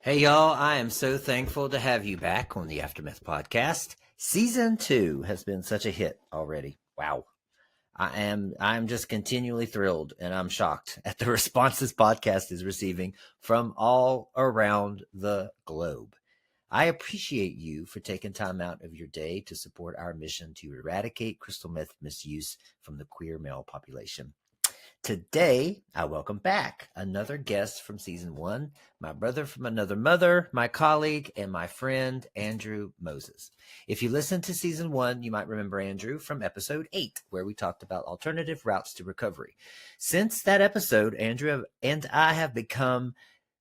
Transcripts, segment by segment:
Hey y'all, I am so thankful to have you back on the Aftermeth podcast. Season 2 has been such a hit already. Wow. I'm just continually thrilled, and I'm shocked at the response this podcast is receiving from all around the globe. I appreciate you for taking time out of your day to support our mission to eradicate crystal meth misuse from the queer male population. Today, I welcome back another guest from season 1, my brother from another mother, my colleague, and my friend, Andrew Moses. If you listened to season 1, you might remember Andrew from episode 8, where we talked about alternative routes to recovery. Since that episode, Andrew and I have become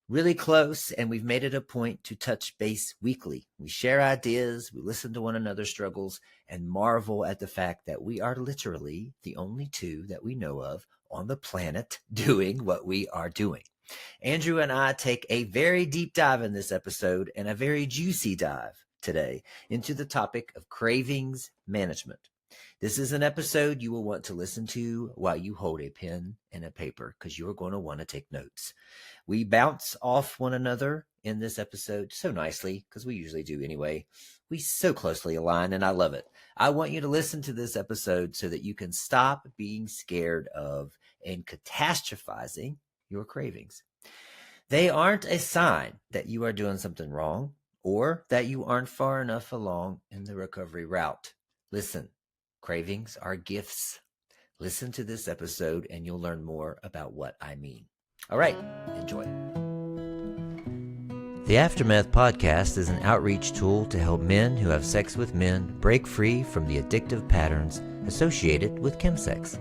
really close, and we've made it a point to touch base weekly. We share ideas, we listen to one another's struggles, and marvel at the fact that we are literally the only two that we know of on the planet doing what we are doing. Andrew and I take a very deep dive in this episode, and a very juicy dive today into the topic of cravings management. This is an episode you will want to listen to while you hold a pen and a paper, because you're going to want to take notes. We bounce off one another in this episode so nicely, because we usually do anyway. We so closely align, and I love it. I want you to listen to this episode so that you can stop being scared of and catastrophizing your cravings. They aren't a sign that you are doing something wrong or that you aren't far enough along in the recovery route. Listen, cravings are gifts. Listen to this episode and you'll learn more about what I mean. All right, enjoy. The Aftermeth podcast is an outreach tool to help men who have sex with men break free from the addictive patterns associated with Chemsex,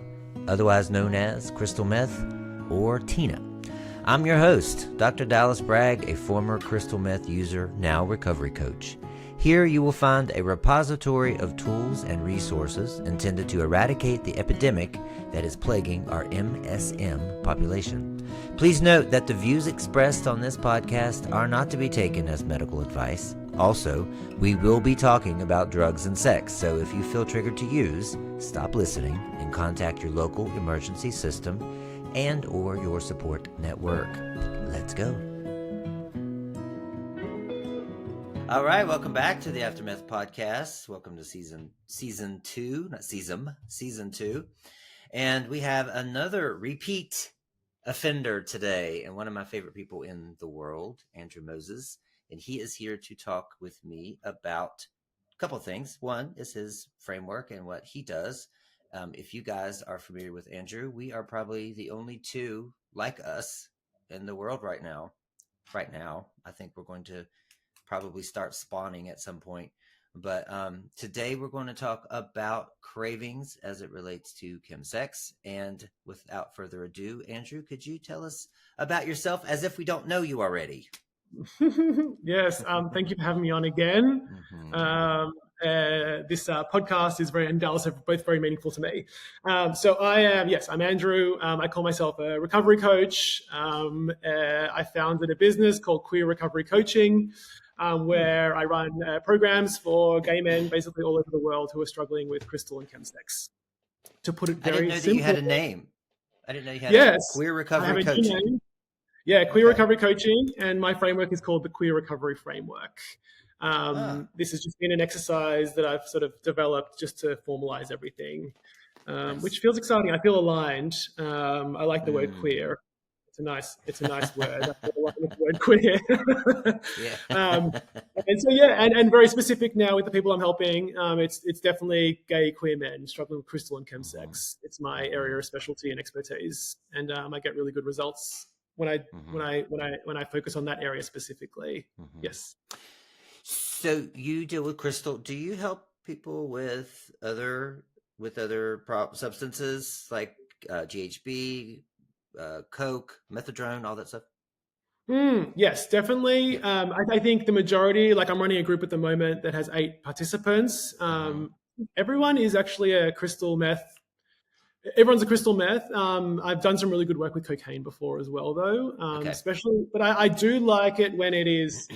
otherwise known as crystal meth or Tina. I'm your host, Dr. Dallas Bragg, a former crystal meth user, now recovery coach. Here you will find a repository of tools and resources intended to eradicate the epidemic that is plaguing our MSM population. Please note that the views expressed on this podcast are not to be taken as medical advice. Also, we will be talking about drugs and sex, so if you feel triggered to use, stop listening and contact your local emergency system and or your support network. Let's go. All right, welcome back to the Aftermeth podcast. Welcome to season 2, not season 2. And we have another repeat offender today, and one of my favorite people in the world, Andrew Moses. And he is here to talk with me about a couple of things. One is his framework and what he does. If you guys are familiar with Andrew, we are probably the only two like us in the world right now. Right now, I think we're going to probably start spawning at some point. But today we're going to talk about cravings as it relates to Chemsex. And without further ado, Andrew, could you tell us about yourself as if we don't know you already? Yes, thank you for having me on again. This podcast is and Dallas are both very meaningful to me. So I'm Andrew. I call myself a recovery coach. I founded a business called Queer Recovery Coaching, where I run programs for gay men basically all over the world who are struggling with crystal and chemsex. To put it very simple. I didn't know that you had a name. I didn't know you had a Queer Recovery Coaching. Yeah, Queer Recovery Coaching, and my framework is called the Queer Recovery Framework. This has just been an exercise that I've sort of developed just to formalize everything, which feels exciting. I feel aligned. I like the word queer. It's a nice word. I like the word queer. And very specific now with the people I'm helping. It's definitely gay queer men struggling with crystal and chemsex. It's my area of specialty and expertise, and I get really good results when I focus on that area specifically. Yes. So you deal with crystal. Do you help people with other substances like GHB, coke, methadone, all that stuff? Yes, definitely. I think the majority, like I'm running a group at the moment that has 8 participants. Everyone is actually a crystal meth. Everyone's a crystal meth. I've done some really good work with cocaine before as well, though. Especially, but I do like it when it is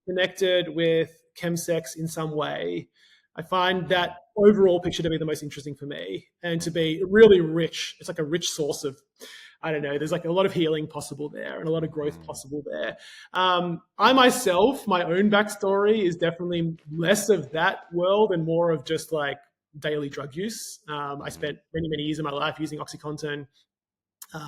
connected with chemsex in some way. I find that overall picture to be the most interesting for me and to be really rich. It's like a rich source of I don't know, there's like a lot of healing possible there and a lot of growth possible there. I myself, my own backstory is definitely less of that world and more of just like daily drug use. I spent many years of my life using OxyContin,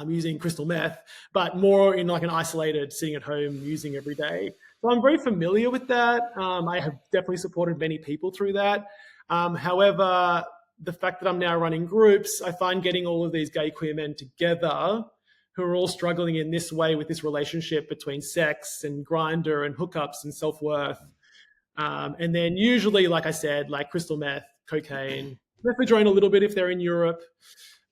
using crystal meth, but more in like an isolated, sitting at home, using every day. So I'm very familiar with that. I have definitely supported many people through that. However, the fact that I'm now running groups, I find getting all of these gay queer men together who are all struggling in this way with this relationship between sex and grinder and hookups and self-worth. And then usually, like I said, like crystal meth, cocaine, methadone a little bit if they're in Europe.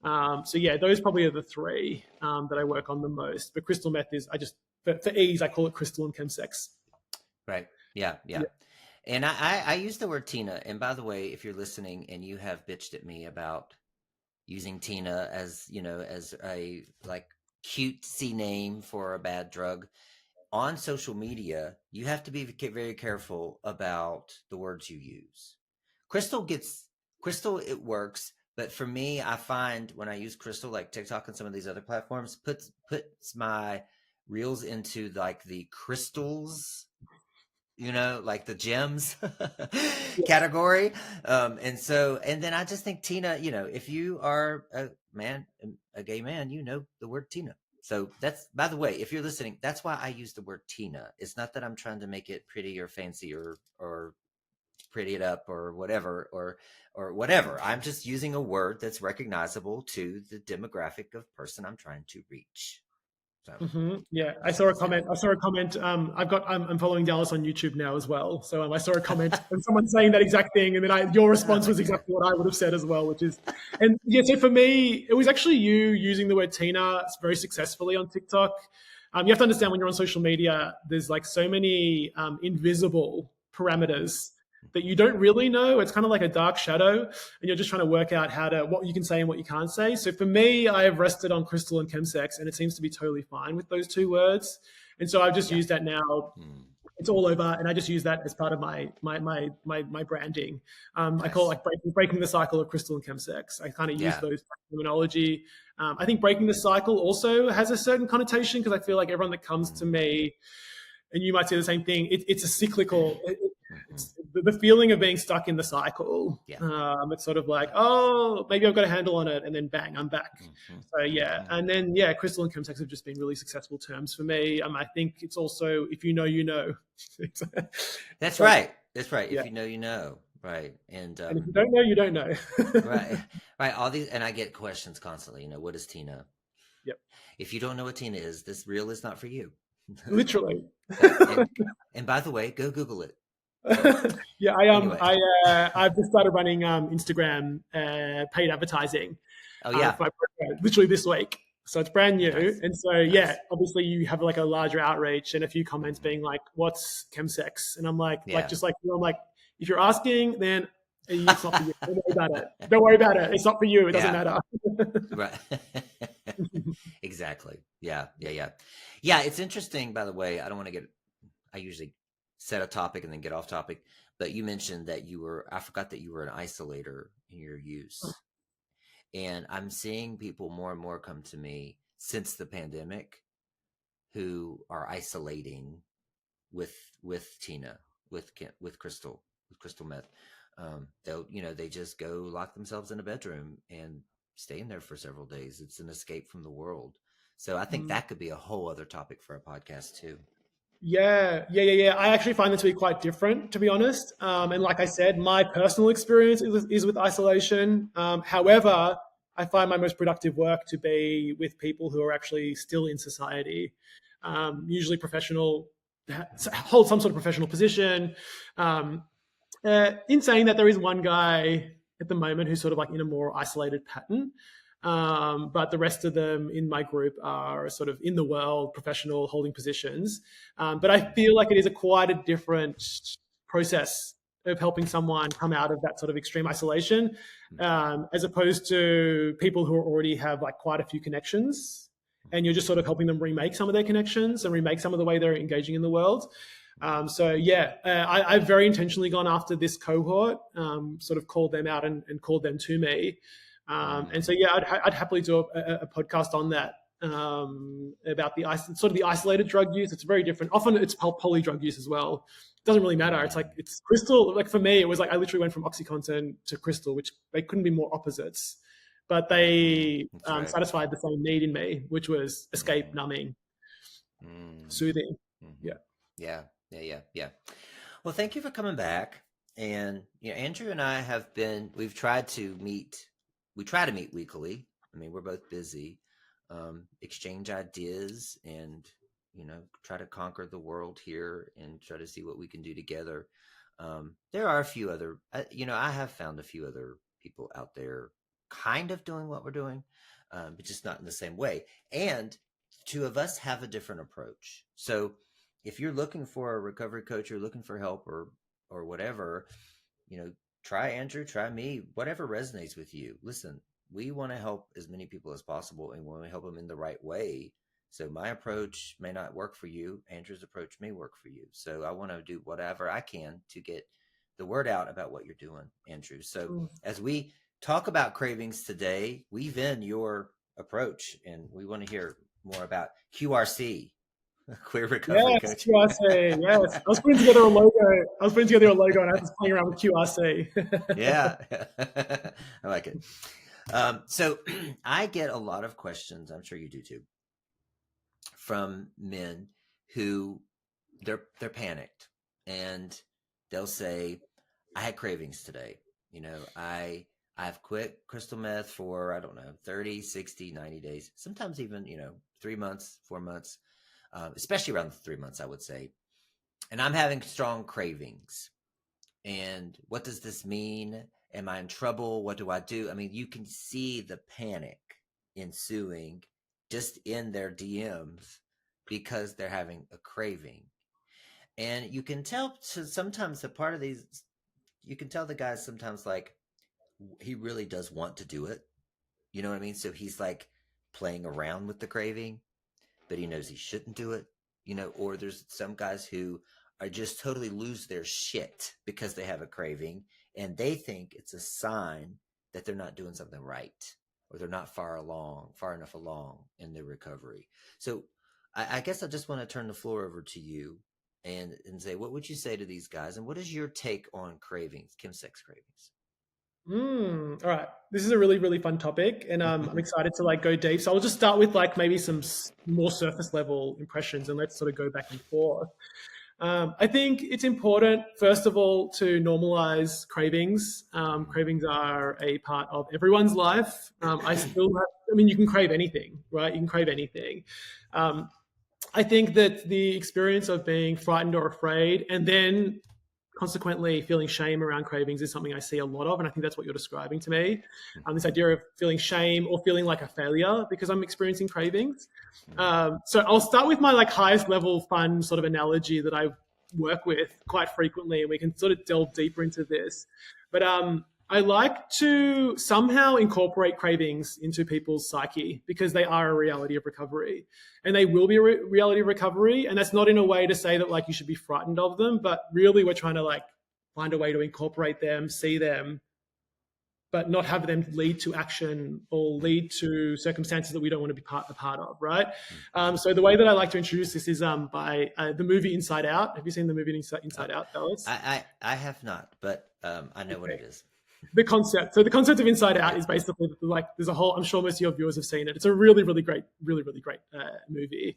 So yeah, those probably are the three that I work on the most. But crystal meth is, for ease, I call it crystal and chemsex. Right. Yeah. And I use the word Tina. And by the way, if you're listening and you have bitched at me about using Tina as, as a like cutesy name for a bad drug on social media, you have to be very careful about the words you use. Crystal, it works. But for me, I find when I use crystal, like TikTok and some of these other platforms, puts my reels into like the crystals, like the gems category. And then I just think Tina, if you are a gay man, the word Tina. So that's, by the way, if you're listening, that's why I use the word Tina. It's not that I'm trying to make it pretty or fancy or pretty it up or whatever, or whatever. I'm just using a word that's recognizable to the demographic of person I'm trying to reach. So, yeah, I saw a comment. I'm following Dallas on YouTube now as well. So I saw a comment and someone saying that exact thing, and then your response was exactly what I would have said as well, which is, and yeah. So for me, it was actually you using the word Tina very successfully on TikTok. You have to understand when you're on social media, there's like so many invisible parameters that you don't really know. It's kind of like a dark shadow, and you're just trying to work out what you can say and what you can't say. So for me, I have rested on crystal and chemsex, and it seems to be totally fine with those two words. And so I've just used that now. It's all over, and I just use that as part of my branding. Nice. I call it like breaking the cycle of crystal and chemsex. I kind of use those terminology. I think breaking the cycle also has a certain connotation because I feel like everyone that comes to me, and you might say the same thing, it's a cyclical. It's the feeling of being stuck in the cycle. It's sort of like, oh, maybe I've got a handle on it, and then bang, I'm back. So yeah, and then crystal and chemsex have just been really successful terms for me. I think it's also, if you know, you know. That's right. That's right. If you know, you know. Right. And if you don't know, you don't know. Right. All these, and I get questions constantly. What is Tina? Yep. If you don't know what Tina is, this reel is not for you. Literally. And by the way, go Google it. Yeah, I've just started running Instagram paid advertising. Oh yeah, literally this week. So it's brand new, nice. And so obviously you have like a larger outreach and a few comments being like, "What's Chemsex?" And I'm like, I'm like, if you're asking, then it's not for you. Don't worry about it. Don't worry about it. It's not for you. It doesn't matter. Right. Exactly. Yeah. It's interesting. By the way, I usually set a topic and then get off topic, but you mentioned that I forgot that you were an isolator in your use. And I'm seeing people more and more come to me since the pandemic who are isolating with Tina, with crystal meth. They just go lock themselves in a bedroom and stay in there for several days. It's an escape from the world. So I think that could be a whole other topic for a podcast too. Yeah. I actually find it to be quite different, to be honest. And like I said, my personal experience is with isolation. However, I find my most productive work to be with people who are actually still in society, usually professional, hold some sort of professional position. In saying that, there is one guy at the moment who's sort of like in a more isolated pattern. But the rest of them in my group are sort of in the world, professional, holding positions. But I feel like it is quite a different process of helping someone come out of that sort of extreme isolation, as opposed to people who already have like quite a few connections, and you're just sort of helping them remake some of their connections and remake some of the way they're engaging in the world. I've very intentionally gone after this cohort, sort of called them out and called them to me. I'd happily do a podcast on that about the sort of the isolated drug use. It's very different. Often it's poly drug use as well. It doesn't really matter. It's like it's crystal. Like for me, it was like I literally went from OxyContin to crystal, which they couldn't be more opposites, but they satisfied the same need in me, which was escape, numbing, soothing. Yeah. Well, thank you for coming back. And Andrew and I we've tried to meet. We try to meet weekly. I mean, we're both busy. Exchange ideas and try to conquer the world here and try to see what we can do together. There are a few other, I have found a few other people out there kind of doing what we're doing, but just not in the same way. And the two of us have a different approach. So if you're looking for a recovery coach, you're looking for help or whatever, try Andrew, try me, whatever resonates with you. Listen, we want to help as many people as possible, and we want to help them in the right way. So my approach may not work for you. Andrew's approach may work for you. So I want to do whatever I can to get the word out about what you're doing, Andrew. So as we talk about cravings today, weave in your approach, and we want to hear more about QRC, Queer Recovery Coach. QRC, yes. I was putting together a logo, and I was playing around with QRC. Yeah, I like it. So I get a lot of questions, I'm sure you do too, from men who they're panicked, and they'll say, I had cravings today. I've quit crystal meth for, I don't know, 30, 60, 90 days, sometimes even, 3 months, 4 months, especially around 3 months, I would say. And I'm having strong cravings. And what does this mean? Am I in trouble? What do I do? I mean, you can see the panic ensuing just in their DMs because they're having a craving. And you can tell sometimes you can tell the guys sometimes like he really does want to do it. You know what I mean? So he's like playing around with the craving, but he knows he shouldn't do it, or there's some guys who are just totally lose their shit because they have a craving and they think it's a sign that they're not doing something right or they're not far enough along in their recovery. So I guess I just want to turn the floor over to you and say, what would you say to these guys? And what is your take on cravings, Chemsex cravings? All right. This is a really, really fun topic, and I'm excited to go deep. So I'll just start with maybe some more surface level impressions, and let's sort of go back and forth. I think it's important, first of all, to normalize cravings. Cravings are a part of everyone's life. You can crave anything, right? You can crave anything. I think that the experience of being frightened or afraid and then consequently feeling shame around cravings is something I see a lot of. And I think that's what you're describing to me. This idea of feeling shame or feeling like a failure because I'm experiencing cravings. So I'll start with my highest level fun sort of analogy that I work with quite frequently, and we can sort of delve deeper into this. But I like to somehow incorporate cravings into people's psyche because they are a reality of recovery, and they will be a reality of recovery. And that's not in a way to say that you should be frightened of them, but really we're trying to find a way to incorporate them, see them, but not have them lead to action or lead to circumstances that we don't want to be a part of, right? So the way that I like to introduce this is by the movie Inside Out. Have you seen the movie Inside Out, fellas? I have not, but I know what it is. The concept of Inside Out is basically there's a whole, I'm sure most of your viewers have seen it. It's a really, really great movie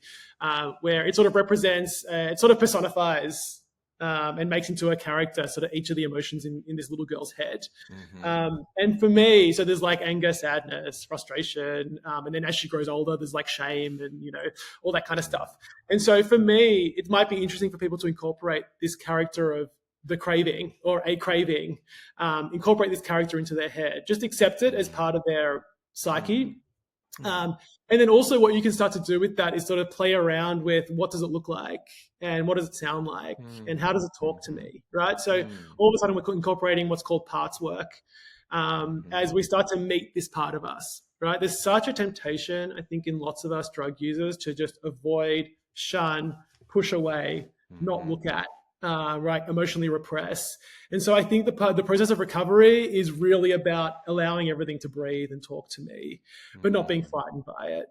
where it sort of represents, it sort of personifies and makes into a character sort of each of the emotions in this little girl's head. And for me, so there's anger, sadness, frustration, and then as she grows older, there's shame and all that kind of stuff. And so for me, it might be interesting for people to incorporate this character of the craving or a craving, incorporate this character into their head, just accept it as part of their psyche. And then also what you can start to do with that is sort of play around with what does it look like and what does it sound like and how does it talk to me, right? So all of a sudden we're incorporating what's called parts work as we start to meet this part of us, right? There's such a temptation, I think, in lots of us drug users to just avoid, shun, push away, not look at right, emotionally repress. And so I think the process of recovery is really about allowing everything to breathe and talk to me, but not being frightened by it.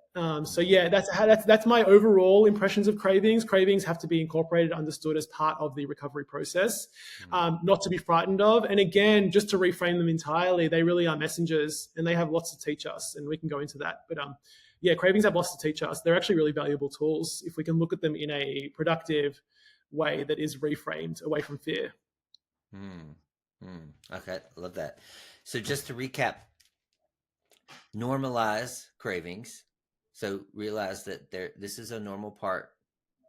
So yeah, that's my overall impressions of cravings. Cravings have to be incorporated, understood as part of the recovery process, not to be frightened of. And again, just to reframe them entirely, they really are messengers, and they have lots to teach us, and we can go into that. But yeah, cravings have lots to teach us. They're actually really valuable tools if we can look at them in a productive way that is reframed away from fear. Okay, love that. So just to recap, normalize cravings. So realize that this is a normal part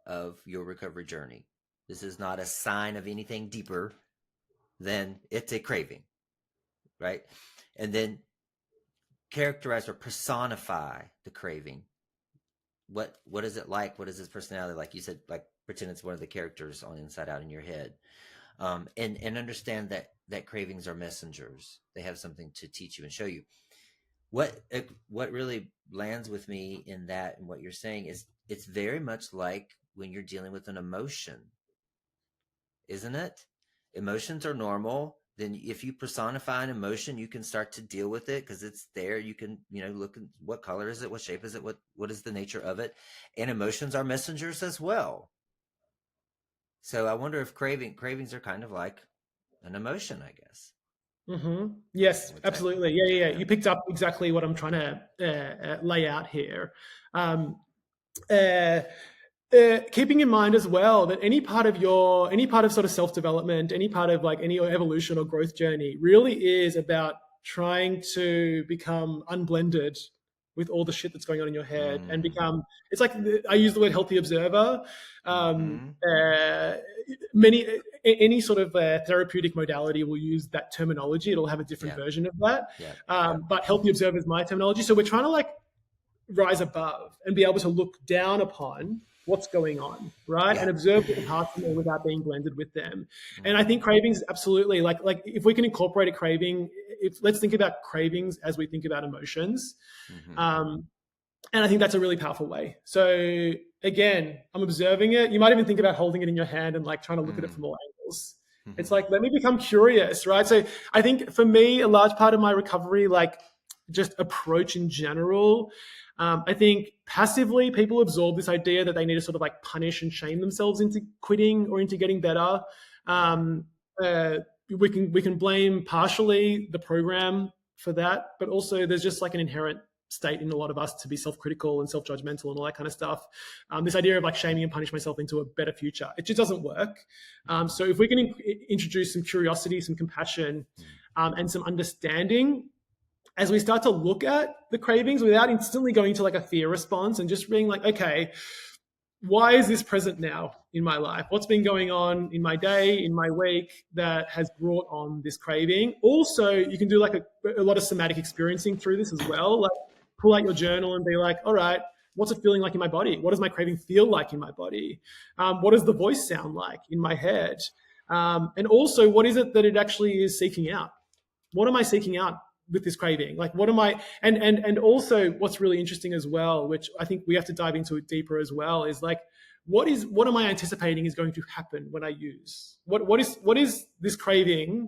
of your recovery journey. This is not a sign of anything deeper than it's a craving, right? And then characterize or personify the craving. What is it like? What is his personality like? You said, like, pretend it's one of the characters on Inside Out in your head, and understand that cravings are messengers. They have something to teach you and show you. What really lands with me in that and what you're saying is it's very much like when you're dealing with an emotion, isn't it? Emotions are normal. Then if you personify an emotion, you can start to deal with it because it's there. You can, look at what color is it, what shape is it, what is the nature of it. And emotions are messengers as well. So I wonder if cravings are kind of like an emotion, I guess. Yes, absolutely. Yeah. You picked up exactly what I'm trying to lay out here. Keeping in mind as well that any part of sort of self-development, any part of like any evolution or growth journey really is about trying to become unblended with all the shit that's going on in your head and become, it's like, I use the word healthy observer. Any sort of therapeutic modality will use that terminology. It'll have a different version of that. But healthy observer is my terminology. So we're trying to like rise above and be able to look down upon what's going on, right? And observe the parts of them without being blended with them. And I think cravings, absolutely, like if we can incorporate a craving, let's think about cravings as we think about emotions. And I think that's a really powerful way. So again, I'm observing it. You might even think about holding it in your hand and like trying to look at it from all angles. It's like, let me become curious, right? So I think for me, a large part of my recovery, like just approach in general, I think passively people absorb this idea that they need to sort of like punish and shame themselves into quitting or into getting better. We can blame partially the program for that, but also there's just like an inherent state in a lot of us to be self-critical and self-judgmental and all that kind of stuff. This idea of like shaming and punish myself into a better future, it just doesn't work. So if we can introduce some curiosity, some compassion, and some understanding as we start to look at the cravings without instantly going to like a fear response and just being like, okay, why is this present now in my life? What's been going on in my day, in my week that has brought on this craving? Also, you can do like a lot of somatic experiencing through this as well. Like pull out your journal and be like, all right, what's it feeling like in my body? What does my craving feel like in my body? What does the voice sound like in my head? And also, what is it that it actually is seeking out? What am I seeking out with this craving? Like, what am I, and also what's really interesting as well, which I think we have to dive into it deeper as well, is like, what am I anticipating is going to happen when I use? What is this craving?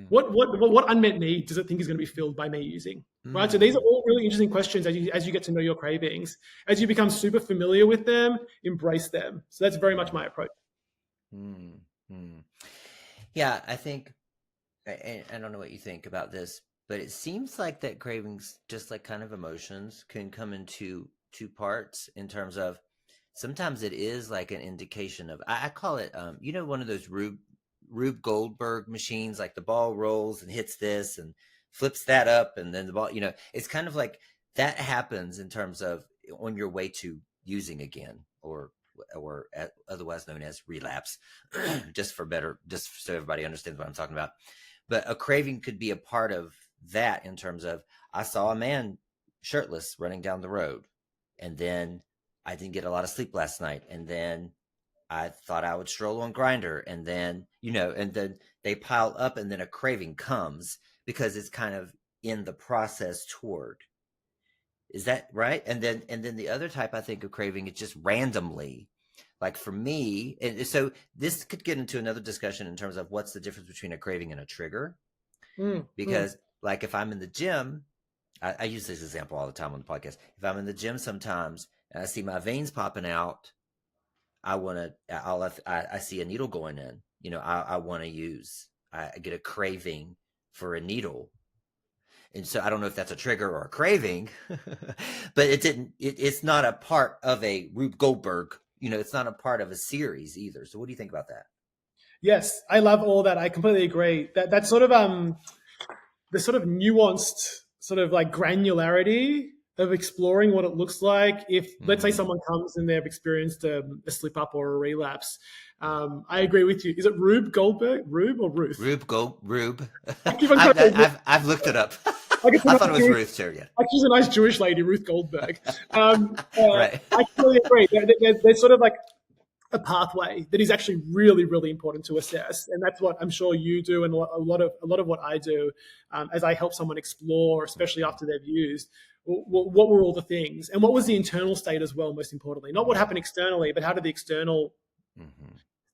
What unmet need does it think is going to be filled by me using? Right. So these are all really interesting questions as you get to know your cravings. As you become super familiar with them, embrace them. So that's very much my approach. Yeah, I think, I don't know what you think about this, but it seems like that cravings, just like kind of emotions, can come into two parts in terms of sometimes it is like an indication of, I call it, one of those Rube Goldberg machines, like the ball rolls and hits this and flips that up and then the ball, it's kind of like that happens in terms of on your way to using again or otherwise known as relapse, just so everybody understands what I'm talking about. But a craving could be a part of that in terms of, I saw a man shirtless running down the road, and then I didn't get a lot of sleep last night, and then I thought I would stroll on Grindr, and then and then they pile up, and then a craving comes because it's kind of in the process toward. Is that right? And then the other type I think of craving is just randomly, Like for me, and so this could get into another discussion in terms of what's the difference between a craving and a trigger. Because like if I'm in the gym, I use this example all the time on the podcast. If I'm in the gym sometimes and I see my veins popping out, I see a needle going in. You know, I want to use. I get a craving for a needle, and so I don't know if that's a trigger or a craving, but it's not a part of a Rube Goldberg. You know, it's not a part of a series either. So what do you think about that? Yes, I love all that. I completely agree. That sort of the sort of nuanced sort of like granularity of exploring what it looks like if, let's say, someone comes and they've experienced a slip up or a relapse. I agree with you. Is it Rube Goldberg? Rube or Ruth? Rube. I've looked it up. I thought it was Ruth too. Yeah. Like she's a nice Jewish lady, Ruth Goldberg. Right. I completely agree. There's sort of like a pathway that is actually really, really important to assess, and that's what I'm sure you do, and a lot of what I do as I help someone explore, especially after they've used. What were all the things, and what was the internal state as well? Most importantly, not what happened externally, but how did the external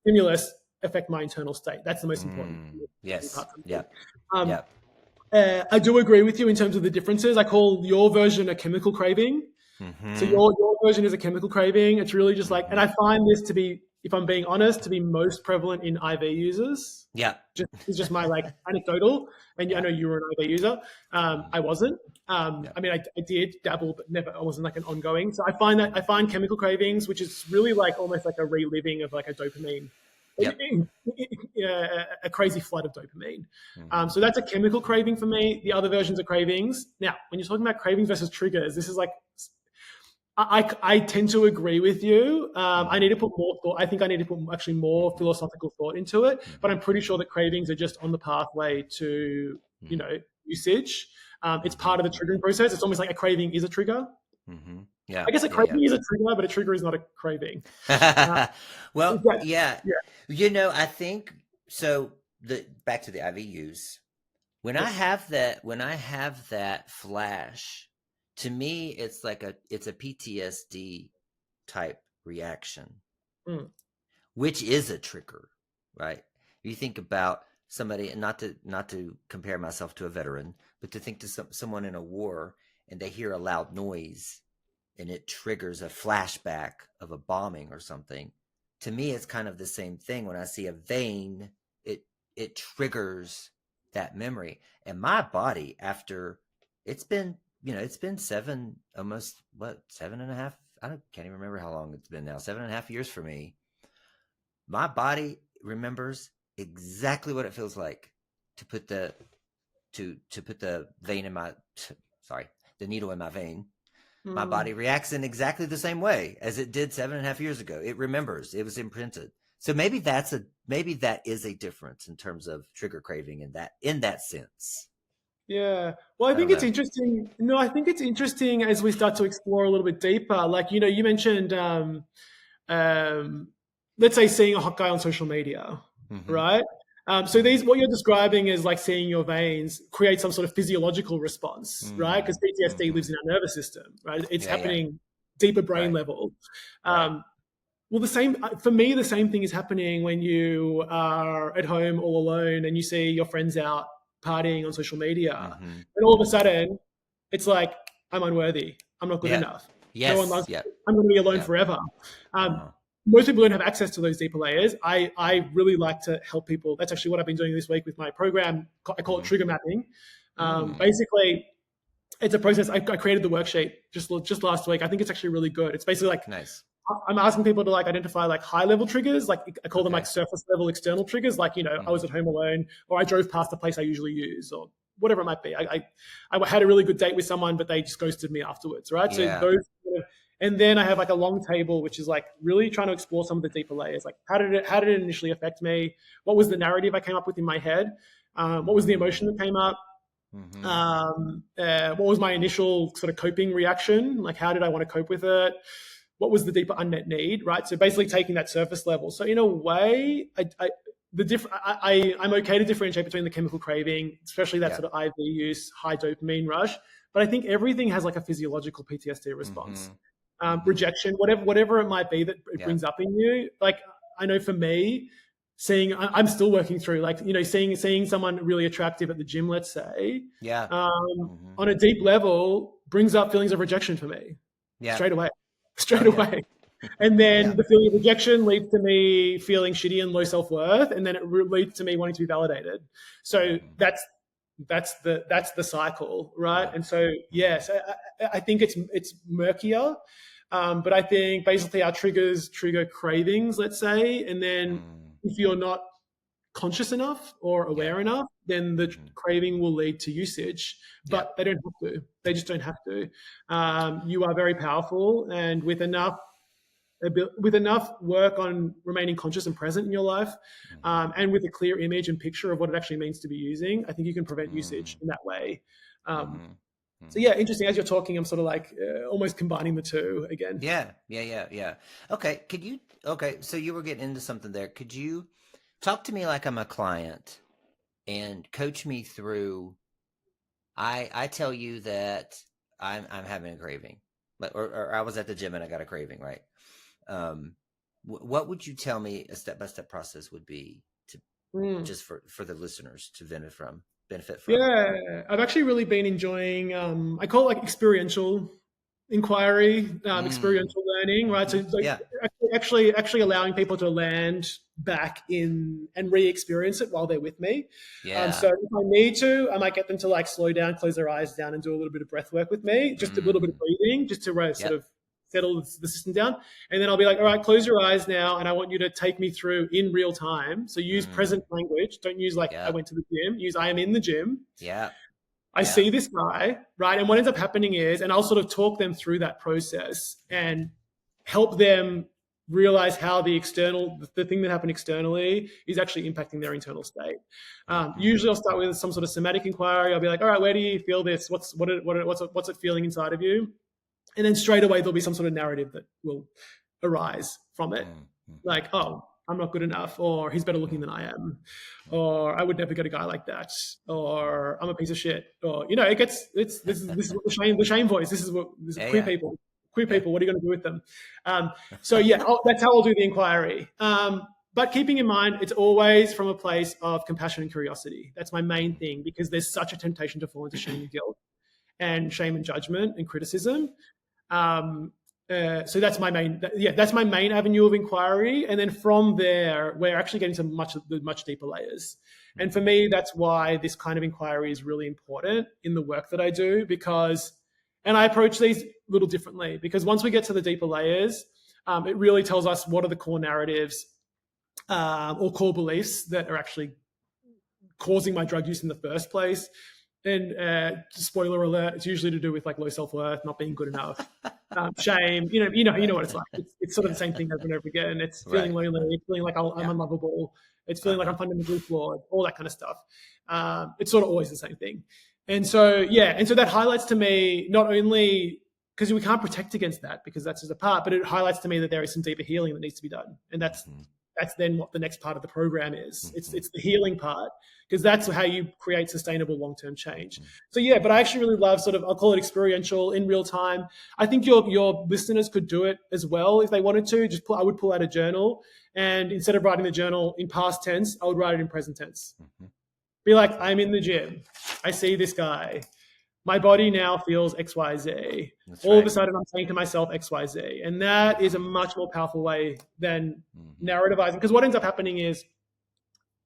stimulus affect my internal state? That's the most important. Yes. Yeah. I do agree with you in terms of the differences. I call your version a chemical craving. So your version is a chemical craving. It's really just like, and I find this to be, if I'm being honest, to be most prevalent in IV users. Yeah. It's just my like anecdotal. And I know you were an IV user. I wasn't. I mean, I did dabble, but never, I wasn't like an ongoing. So I find chemical cravings, which is really like almost like a reliving of like a dopamine. Yep. A crazy flood of dopamine. So that's a chemical craving for me. The other versions are cravings. Now, when you're talking about cravings versus triggers, this is like, I tend to agree with you. I need to put more thought. I think I need to put actually more philosophical thought into it. But I'm pretty sure that cravings are just on the pathway to, usage. It's part of the triggering process. It's almost like a craving is a trigger. Yeah, I guess a craving is a trigger, but a trigger is not a craving. Well, yeah. I think so. Back to the IV use. When I have that flash, to me, it's a PTSD type reaction, which is a trigger, right? You think about somebody, and not to compare myself to a veteran, but to think to someone in a war and they hear a loud noise and it triggers a flashback of a bombing or something. To me, it's kind of the same thing. When I see a vein, it triggers that memory. And my body, after it's been 7.5, can't even remember how long it's been now, 7.5 years for me. My body remembers exactly what it feels like to put the vein in the needle in my vein. My body reacts in exactly the same way as it did 7.5 years ago. It remembers. It was imprinted. So maybe that is a difference in terms of trigger craving in that sense. Yeah. Well, I think it's interesting. No, I think it's interesting as we start to explore a little bit deeper. Like, you mentioned, let's say seeing a hot guy on social media, right? So what you're describing is like seeing your veins create some sort of physiological response, right? Because PTSD lives in our nervous system, right? It's happening deeper brain level. Well, for me, the same thing is happening when you are at home all alone and you see your friends out partying on social media. And all of a sudden, it's like, I'm unworthy. I'm not good enough. Yes. No one loves me. I'm going to be alone forever. Most people don't have access to those deeper layers. I really like to help people. That's actually what I've been doing this week with my program. I call it trigger mapping. Basically, it's a process. I created the worksheet just last week. I think it's actually really good. It's basically like, nice. I'm asking people to like identify like high level triggers. Like I call them like surface level external triggers. Like, I was at home alone, or I drove past the place I usually use, or whatever it might be. I had a really good date with someone, but they just ghosted me afterwards. Right. Yeah. So and then I have like a long table, which is like really trying to explore some of the deeper layers. Like how did it initially affect me? What was the narrative I came up with in my head? What was the emotion that came up? What was my initial sort of coping reaction? Like, how did I want to cope with it? What was the deeper unmet need, right? So basically taking that surface level. So in a way, I'm okay to differentiate between the chemical craving, especially that sort of IV use, high dopamine rush. But I think everything has like a physiological PTSD response. rejection, whatever it might be that it Yeah. brings up in you. Like I know for me, I'm still working through, like, seeing someone really attractive at the gym, let's say, Yeah. on a deep level brings up feelings of rejection for me Yeah. straight away, Oh yeah. and Yeah. then the feeling of rejection leads to me feeling shitty and low self-worth, and then it leads to me wanting to be validated. So that's the cycle, right? Yeah. And so yes, I think it's murkier, but I think basically our triggers trigger cravings, let's say, and then if you're not conscious enough or Yeah. aware enough, then the craving will lead to usage. Yeah. But they don't have to. They just don't have to. You are very powerful, and with enough work on remaining conscious and present in your life, and with a clear image and picture of what it actually means to be using, I think you can prevent usage in that way. So yeah, interesting. As you're talking, I'm sort of like almost combining the two again. Yeah. Okay. Okay. So you were getting into something there. Could you talk to me like I'm a client and coach me through? I tell you that I'm having a craving, or I was at the gym and I got a craving, right? What would you tell me a step-by-step process would be to just for the listeners to benefit from? Yeah, I've actually really been enjoying. I call it like experiential inquiry, experiential learning, right? So like Yeah. actually allowing people to land back in and re-experience it while they're with me. Yeah. So if I need to, I might get them to like slow down, close their eyes down, and do a little bit of breath work with me, just a little bit of breathing, just to sort of settle the system down. And then I'll be like, all right, close your eyes now, and I want you to take me through in real time. So use present language. Don't use like I went to the gym. Use I am in the gym. Yeah. I see this guy, right? And what ends up happening is, and I'll sort of talk them through that process and help them realize how the thing that happened externally is actually impacting their internal state. Usually I'll start with some sort of somatic inquiry. I'll be like, all right, where do you feel this? What's it feeling inside of you? And then straight away, there'll be some sort of narrative that will arise from it. Like, oh, I'm not good enough, or he's better looking than I am, or I would never get a guy like that, or I'm a piece of shit, or this is what the shame voice. This is queer people. Queer people. What are you going to do with them? So yeah, that's how I'll do the inquiry. But keeping in mind, it's always from a place of compassion and curiosity. That's my main thing, because there's such a temptation to fall into shame and guilt, and shame and judgment and criticism. So that's my main avenue of inquiry, and then from there we're actually getting to much deeper layers. And for me, that's why this kind of inquiry is really important in the work that I do, and I approach these a little differently, because once we get to the deeper layers, it really tells us what are the core narratives or core beliefs that are actually causing my drug use in the first place. And spoiler alert, it's usually to do with like low self-worth, not being good enough, shame. You know what it's like. It's sort of the same thing over and over again. It's feeling lonely, feeling like I'm unlovable. It's feeling like I'm fundamentally flawed, all that kind of stuff. It's sort of always the same thing. And so that highlights to me, not only because we can't protect against that because that's just a part, but it highlights to me that there is some deeper healing that needs to be done, and that's then what the next part of the program is. It's the healing part, because that's how you create sustainable long-term change. So yeah, but I actually really love I'll call it experiential, in real time. I think your listeners could do it as well if they wanted to. I would pull out a journal, and instead of writing the journal in past tense, I would write it in present tense. Be like, I'm in the gym. I see this guy. My body now feels XYZ. All of a sudden, I'm saying to myself XYZ. And that is a much more powerful way than narrativizing. Because what ends up happening is,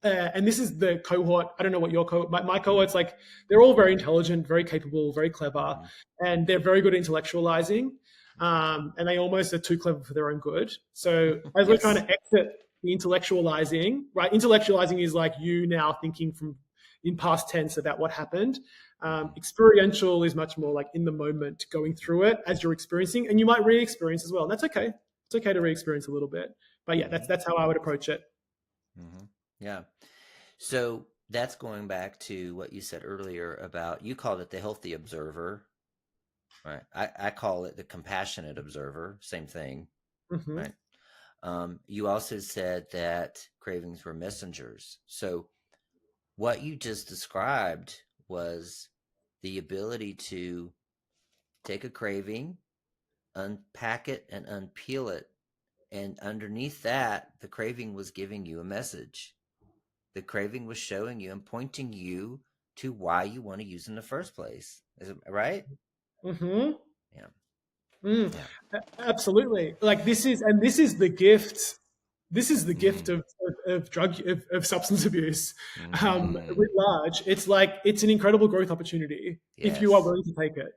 and this is the cohort, I don't know what your cohort, my cohort's like, they're all very intelligent, very capable, very clever, and they're very good at intellectualizing. And they almost are too clever for their own good. So as we're trying to exit the intellectualizing, right? Intellectualizing is like you now thinking in past tense about what happened. Experiential is much more like in the moment, going through it as you're experiencing, and you might re-experience as well. And that's okay. It's okay to re-experience a little bit, but yeah, that's how I would approach it. Yeah. So that's going back to what you said earlier about, you called it the healthy observer, right? I call it the compassionate observer, same thing, right? You also said that cravings were messengers. So what you just described was the ability to take a craving, unpack it and unpeel it. And underneath that, the craving was giving you a message. The craving was showing you and pointing you to why you want to use it in the first place. Is it right? Mm-hmm. Yeah. Mm, Yeah. absolutely. Like this is the gift. This is the gift Mm. of drug of substance abuse. Mm-hmm. Writ large, it's an incredible growth opportunity if you are Yes. willing to take it.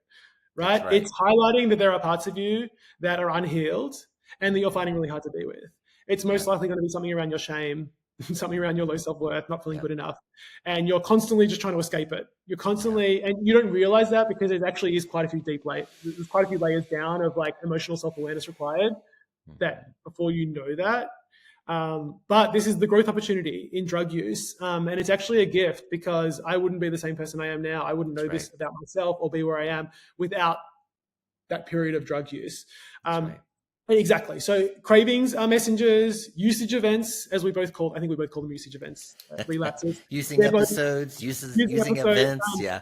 That's Right? right. It's highlighting that there are parts of you that are unhealed and that you're finding really hard to be with. It's most Yep. likely going to be something around your shame, something around your low self worth, not feeling Yep. good enough. And you're constantly just trying to escape it. You're constantly, and you don't realize that because it actually is quite a few there's quite a few layers down of like emotional self awareness required that Mm-hmm. before you know that. But this is the growth opportunity in drug use. And it's actually a gift because I wouldn't be the same person I am now. I wouldn't That's know right. this about myself or be where I am without that period of drug use. That's right. Exactly. So cravings are messengers, usage events, as we both call, I think we both call them usage events, relapses. Using They're both episodes, using using episodes. events. Yeah.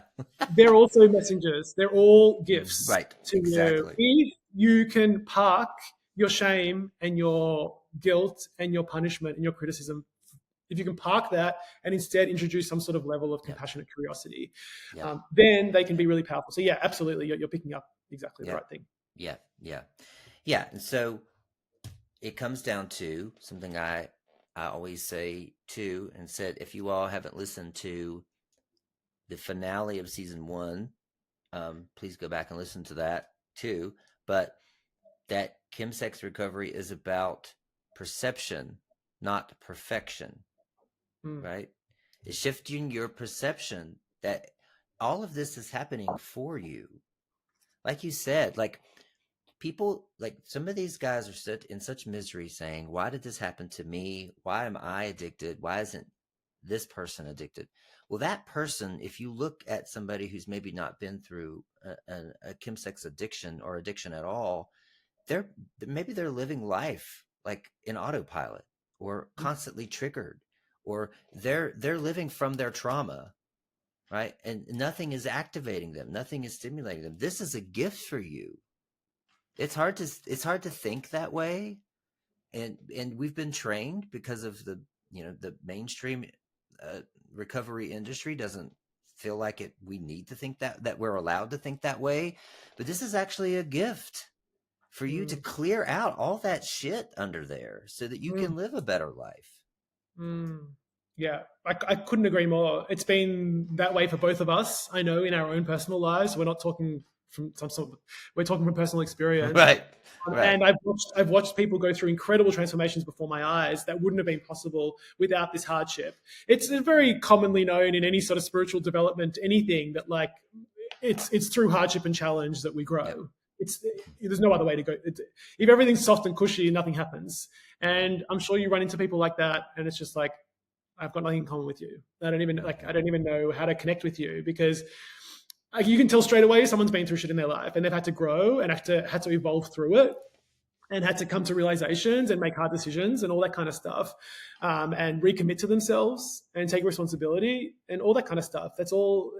They're also messengers. They're all gifts Right. to you. Exactly. If you can park your shame and your guilt and your punishment and your criticism, if you can park that and instead introduce some sort of level of Yep. compassionate curiosity, Yep. then they can be really powerful. So yeah, absolutely, you're picking up exactly the Yep. right thing. Yeah. Yeah. Yeah. And so it comes down to something I always say too, and said, if you all haven't listened to the finale of season 1, please go back and listen to that too. But that chemsex recovery is about perception, not perfection, Mm. right? It's shifting your perception that all of this is happening for you. Like you said, like people, like some of these guys are in such misery saying, why did this happen to me? Why am I addicted? Why isn't this person addicted? Well, that person, if you look at somebody who's maybe not been through a chemsex addiction or addiction at all, maybe they're living life like in autopilot or constantly triggered, or they're living from their trauma, right? And nothing is activating them, nothing is stimulating them. This is a gift for you. It's hard to think that way, and we've been trained because of the mainstream recovery industry doesn't feel like it. We need to think that we're allowed to think that way, but this is actually a gift for you to Mm. clear out all that shit under there so that you Mm. can live a better life. Mm. Yeah, I couldn't agree more. It's been that way for both of us. I know in our own personal lives, we're not talking from some sort of, we're talking from personal experience. Right. Right. And I've watched people go through incredible transformations before my eyes that wouldn't have been possible without this hardship. It's very commonly known in any sort of spiritual development, anything that like it's through hardship and challenge that we grow. Yep. There's no other way to go. If everything's soft and cushy, nothing happens. And I'm sure you run into people like that, and it's just like I've got nothing in common with you. I don't even know how to connect with you because you can tell straight away someone's been through shit in their life and they've had to grow and had to evolve through it and had to come to realizations and make hard decisions and all that kind of stuff, and recommit to themselves and take responsibility and all that kind of stuff. That's all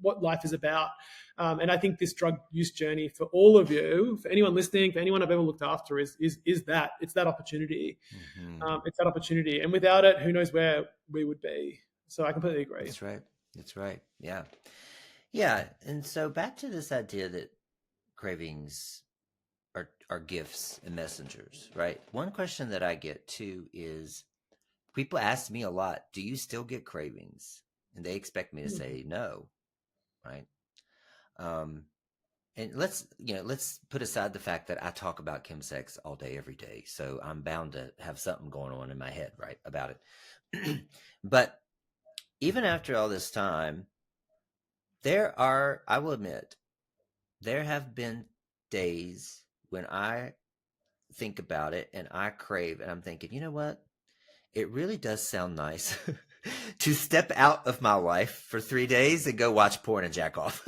what life is about. And I think this drug use journey for all of you, for anyone listening, for anyone I've ever looked after, is that it's that opportunity. Mm-hmm. It's that opportunity, and without it, who knows where we would be. So I completely agree. That's right. That's right. Yeah. Yeah. And so back to this idea that cravings are gifts and messengers, right? One question that I get too is people ask me a lot, do you still get cravings? And they expect me to say no, right? And let's put aside the fact that I talk about chemsex all day, every day. So I'm bound to have something going on in my head, right, about it. But even after all this time, I will admit, there have been days when I think about it and I crave and I'm thinking, you know what? It really does sound nice to step out of my life for 3 days and go watch porn and jack off.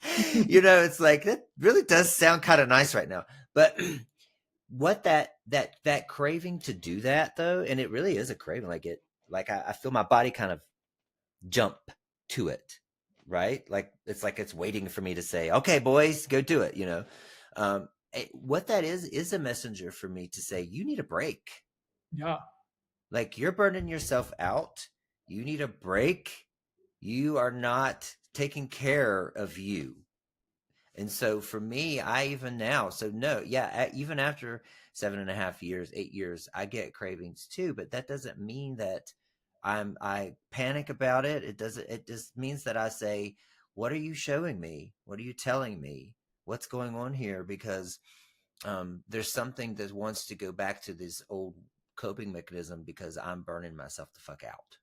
It's like, that really does sound kind of nice right now. But what that craving to do that though, and it really is a craving, I feel my body kind of jump to it, right? Like it's waiting for me to say, okay, boys, go do it, what that is a messenger for me to say, you need a break. Yeah. Like, you're burning yourself out. You need a break. You are not taking care of you. And so for me, I even now, so no, yeah, even after 7.5 years, 8 years, I get cravings too. But that doesn't mean that I panic about it. It doesn't. It just means that I say, what are you showing me? What are you telling me? What's going on here? Because there's something that wants to go back to this old coping mechanism because I'm burning myself the fuck out.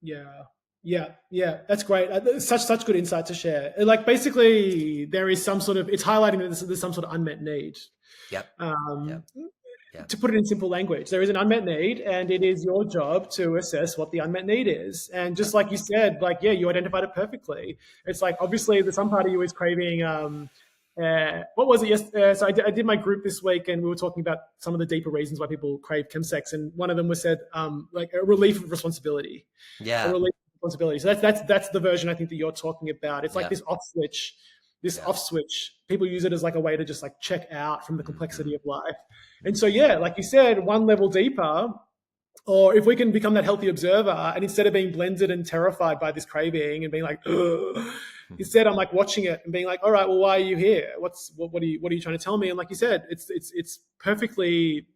Yeah. Yeah, yeah, that's great. Such good insight to share. Like basically, there is some sort of it's highlighting that there's some sort of unmet need. Yep. Um, Yep. Yep. to put it in simple language, there is an unmet need, and it is your job to assess what the unmet need is. And just Yep. like you said, like you identified it perfectly. It's like obviously the some part of you is craving. What was it? Yes. So I did my group this week, and we were talking about some of the deeper reasons why people crave chemsex, and one of them was said like a relief of responsibility, a Yeah. relief of responsibility. So that's the version I think that you're talking about. It's like Yeah. this off switch. This Yeah. off switch, people use it as like a way to just like check out from the complexity Mhm. of life. And so, yeah, like you said, one level deeper, or if we can become that healthy observer, and instead of being blended and terrified by this craving and being like, ugh, instead I'm like watching it and being like, all right, well, why are you here? What are you trying to tell me? And like you said, it's perfectly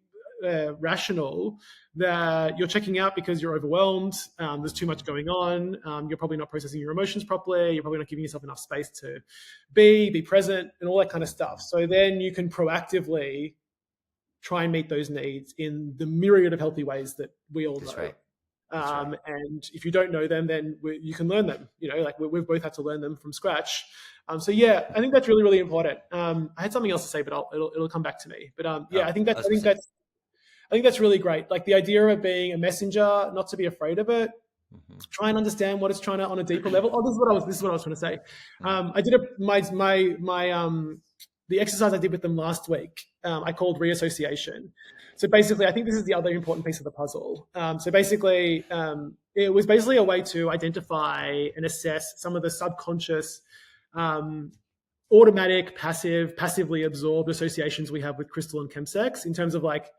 rational that you're checking out because you're overwhelmed. There's too much going on. You're probably not processing your emotions properly. You're probably not giving yourself enough space to be present, and all that kind of stuff. So then you can proactively try and meet those needs in the myriad of healthy ways that we all That's know. right. That's right. And if you don't know them, then you can learn them. You know, like we've both had to learn them from scratch. So yeah, I think that's really, really important. I had something else to say, but it'll come back to me. But yeah, Oh, I was gonna say. I think that's really great. Like the idea of being a messenger, not to be afraid of it. Mm-hmm. Try and understand what it's trying to on a deeper level. Oh, this is what I was trying to say. Mm-hmm. I did the exercise I did with them last week. I called reassociation. So basically, I think this is the other important piece of the puzzle. So basically, it was basically a way to identify and assess some of the subconscious, automatic, passively absorbed associations we have with crystal and chemsex in terms of like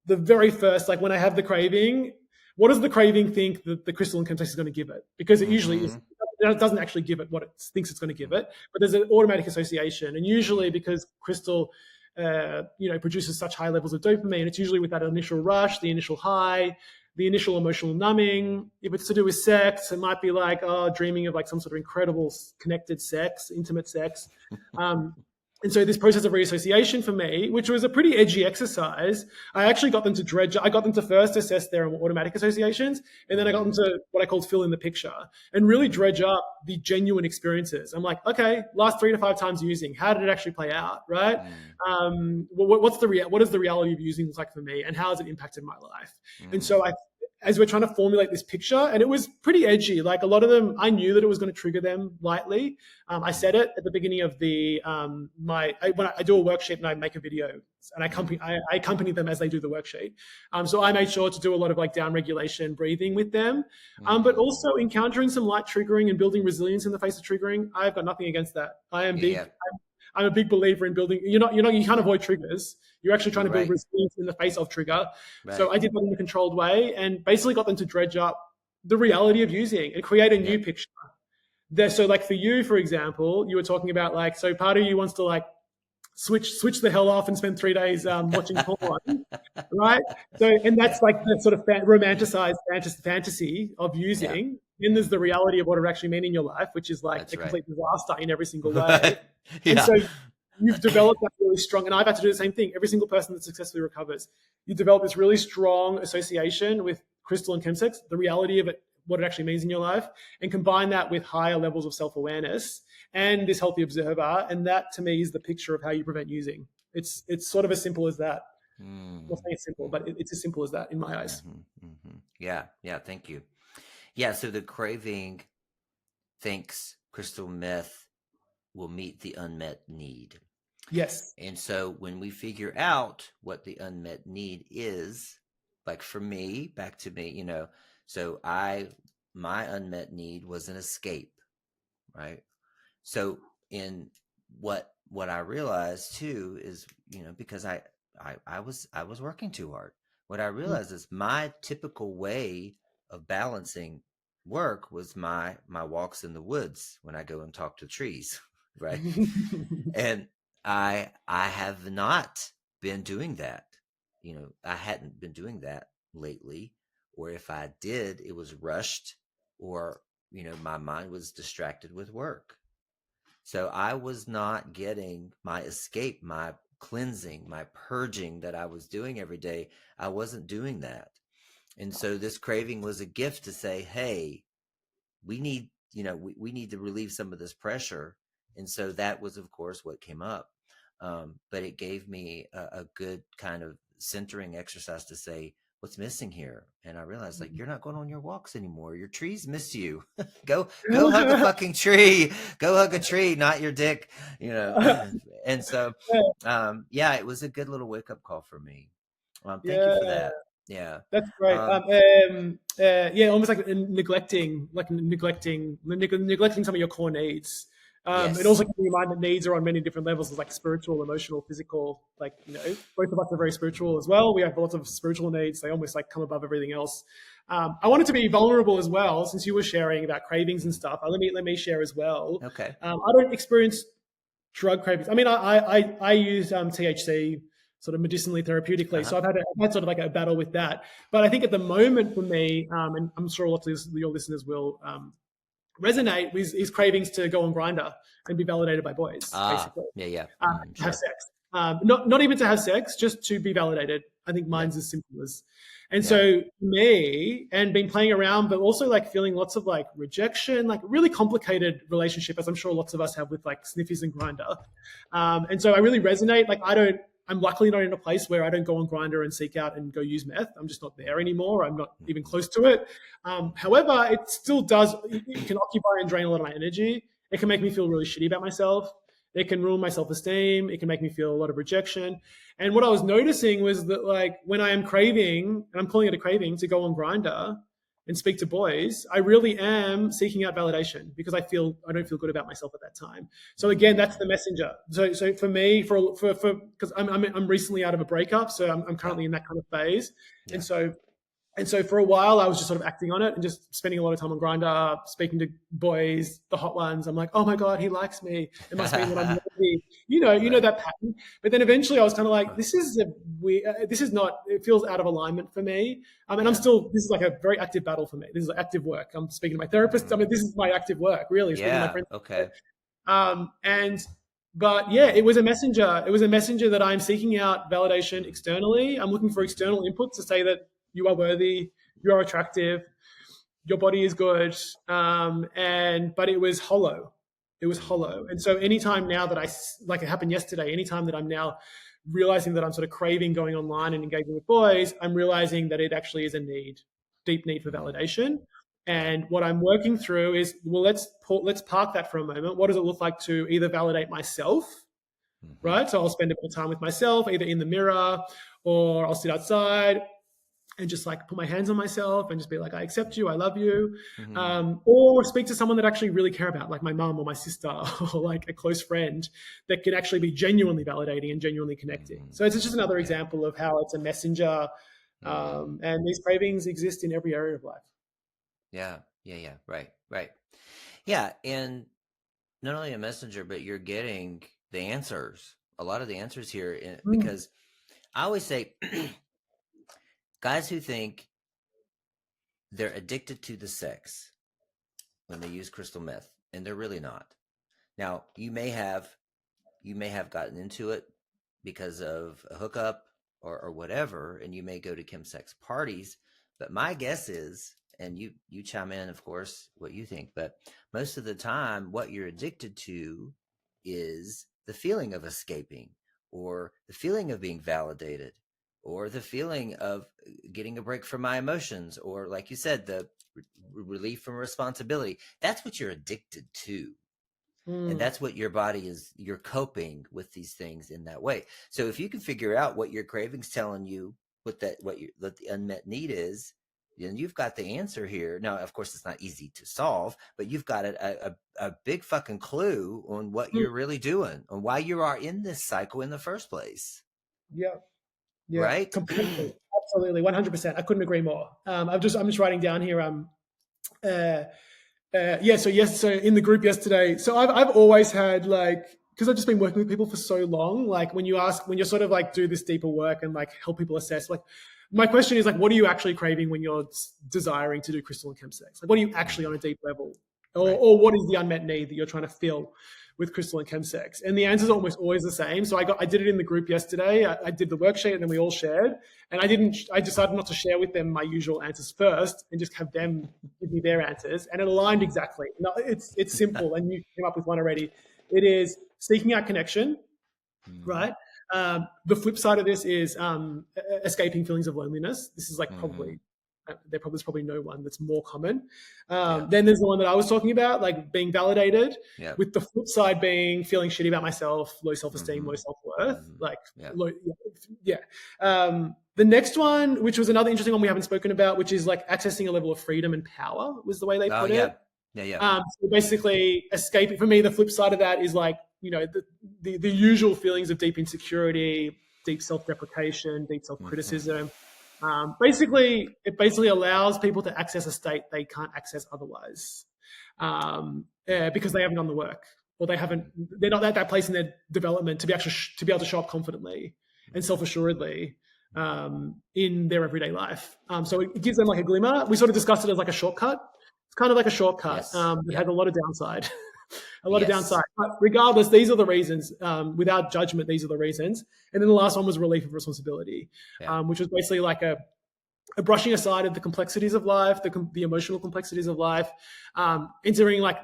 the very first, like when I have the craving, what does the craving think that the crystal and chemsex is going to give it? Because it usually is, it doesn't actually give it what it thinks it's going to give it, but there's an automatic association. And usually because crystal, produces such high levels of dopamine, it's usually with that initial rush, the initial high, the initial emotional numbing. If it's to do with sex, it might be like, dreaming of like some sort of incredible connected sex, intimate sex. And so this process of reassociation for me, which was a pretty edgy exercise, I actually got them to I got them to first assess their automatic associations, and then I got them to what I called fill in the picture and really dredge up the genuine experiences. I'm like, okay, last 3 to 5 times using, how did it actually play out, right? What is the reality of using like for me, and how has it impacted my life? And so as we're trying to formulate this picture, and it was pretty edgy. Like a lot of them, I knew that it was going to trigger them lightly. I said it at the beginning of the when I do a worksheet and I make a video, and I accompany them as they do the worksheet. So I made sure to do a lot of like down regulation breathing with them, but also encountering some light triggering and building resilience in the face of triggering. I've got nothing against that. I'm a big believer in building. You can't avoid triggers. You're actually trying to build resilience in the face of trigger. Right. So I did that in a controlled way and basically got them to dredge up the reality of using and create a new picture. So like for you, for example, you were talking about like, so part of you wants to like switch the hell off and spend 3 days watching porn, right? So, and that's like the sort of romanticized fantasy of using. Then there's the reality of what it actually means in your life, which is like complete disaster in every single way. And so you've developed that really strong, and I've had to do the same thing. Every single person that successfully recovers, you develop this really strong association with crystal and chemsex, the reality of it, what it actually means in your life, and combine that with higher levels of self-awareness and this healthy observer. And that to me is the picture of how you prevent using. It's sort of as simple as that. Not saying it's simple, but it's as simple as that in my eyes. Yeah. Thank you. Yeah. So the craving thinks crystal meth will meet the unmet need. Yes. And so when we figure out what the unmet need is, like for me, back to me, so my unmet need was an escape, right? So in what what I realized too is, because I was working too hard. What I realized is my typical way of balancing work was my walks in the woods when I go and talk to trees, right? And I have not been doing that. I hadn't been doing that lately, or if I did, it was rushed, or my mind was distracted with work. So I was not getting my escape, my cleansing, my purging that I was doing every day. I wasn't doing that. And so this craving was a gift to say, hey, we need, we need to relieve some of this pressure. And so that was, of course, what came up. But it gave me a good kind of centering exercise to say, what's missing here? And I realized, like, you're not going on your walks anymore. Your trees miss you. go hug a fucking tree. Go hug a tree, not your dick. And so yeah, it was a good little wake-up call for me. Thank you Yeah. for that. Yeah. That's great. Yeah, almost like neglecting some of your core needs. And also Yes. keeping in mind that needs are on many different levels, like spiritual, emotional, physical. Like, both of us are very spiritual as well. We have lots of spiritual needs. They almost like come above everything else. I wanted to be vulnerable as well, since you were sharing about cravings and stuff. Let me share as well. Okay. I don't experience drug cravings. I mean, I use THC sort of medicinally, therapeutically. So I've had sort of like a battle with that. But I think at the moment for me, and I'm sure lots of your listeners will resonate, is cravings to go on Grinder and be validated by boys, basically. Yeah. To have sex. Not even to have sex, just to be validated. I think mine's as simple as. And so me, and been playing around, but also like feeling lots of like rejection, like really complicated relationship, as I'm sure lots of us have with like sniffies and Grinder. And so I really resonate. Like I'm luckily not in a place where I don't go on Grinder and seek out and go use meth. I'm just not there anymore. I'm not even close to it. However, it still does. It can occupy and drain a lot of my energy. It can make me feel really shitty about myself. It can ruin my self-esteem. It can make me feel a lot of rejection. And what I was noticing was that, like, when I am craving, and I'm calling it a craving, to go on Grinder and speak to boys, I really am seeking out validation because I don't feel good about myself at that time. So again, that's the messenger. So for me, because I'm recently out of a breakup, so I'm currently in that kind of phase, and so for a while, I was just sort of acting on it and just spending a lot of time on Grindr, speaking to boys, the hot ones. I'm like, oh my God, he likes me. It must mean that I'm worthy. You know that pattern. But then eventually I was kind of like, this is not, it feels out of alignment for me. And this is like a very active battle for me. This is like active work. I'm speaking to my therapist. I mean, this is my active work, really. Speaking to my friends. Okay. But yeah, it was a messenger. It was a messenger that I'm seeking out validation externally. I'm looking for external inputs to say that you are worthy, you are attractive, your body is good. But it was hollow. It was hollow. And so anytime now that like it happened yesterday, anytime that I'm now realizing that I'm sort of craving going online and engaging with boys, I'm realizing that it actually is a deep need for validation. And what I'm working through is, well, let's park that for a moment. What does it look like to either validate myself, right? So I'll spend a bit of time with myself, either in the mirror, or I'll sit outside and just like put my hands on myself and just be like, I accept you, I love you. Or speak to someone that I actually really care about, like my mum or my sister or like a close friend that can actually be genuinely validating and genuinely connecting. So it's just another example of how it's a messenger. And these cravings exist in every area of life. Yeah. Right. Yeah. And not only a messenger, but you're getting the answers, a lot of the answers here, because I always say, guys who think they're addicted to the sex when they use crystal meth, and they're really not. Now, you may have gotten into it because of a hookup or whatever, and you may go to Chemsex parties, but my guess is, and you chime in, of course, what you think, but most of the time, what you're addicted to is the feeling of escaping, or the feeling of being validated, or the feeling of getting a break from my emotions, or like you said, the relief from responsibility. That's what you're addicted to. And that's what your body is. You're coping with these things in that way. So if you can figure out what your craving's telling you, what the unmet need is, and you've got the answer here. Now, of course, it's not easy to solve, but you've got a big fucking clue on what you're really doing, on why you are in this cycle in the first place. Yeah. Yeah. Right? Completely. Absolutely. 100%. I couldn't agree more. I'm just writing down here. Uh, So in the group yesterday, so I've always had like, because I've just been working with people for so long, like when you're sort of like do this deeper work and like help people assess, like my question is like, what are you actually craving when you're desiring to do crystal and chemsex? Like, what are you actually on a deep level, or what is the unmet need that you're trying to fill with crystal and chemsex? And the answer is almost always the same. So I did it in the group yesterday. I did the worksheet and then we all shared. And I decided not to share with them my usual answers first and just have them give me their answers. And it aligned exactly. No, it's simple, and you came up with one already. It is seeking out connection, right? The flip side of this is escaping feelings of loneliness. This is like there's probably no one that's more common. Then there's the one that I was talking about, like being validated, with the flip side being feeling shitty about myself, low self-esteem, low self-worth. The next one, which was another interesting one we haven't spoken about, which is like accessing a level of freedom and power, was the way they put it. So basically, escaping, for me, the flip side of that is like, the usual feelings of deep insecurity, deep self-deprecation, deep self-criticism. It basically allows people to access a state they can't access otherwise, because they haven't done the work, or they're not at that place in their development to be able to show up confidently and self-assuredly in their everyday life. So it gives them like a glimmer. We sort of discussed it as like a shortcut. It's kind of like a shortcut that has a lot of downside. Of downside. But regardless, these are the reasons. Without judgment, these are the reasons. And then the last one was relief of responsibility, which was basically like a brushing aside of the complexities of life, the emotional complexities of life, entering like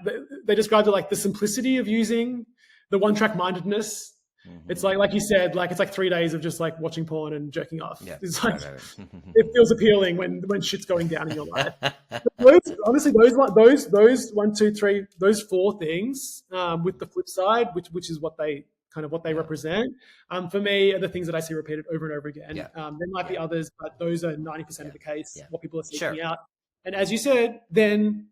they described it like the simplicity of using the one-track mindedness. It's like you said, like it's like 3 days of just like watching porn and jerking off. It's like it feels appealing when shit's going down in your life. Honestly, those 1, 2, 3, those 4 things, with the flip side, which is what they represent, for me, are the things that I see repeated over and over again. There might be others, but those are 90% of the case. What people are seeking out, and as you said, then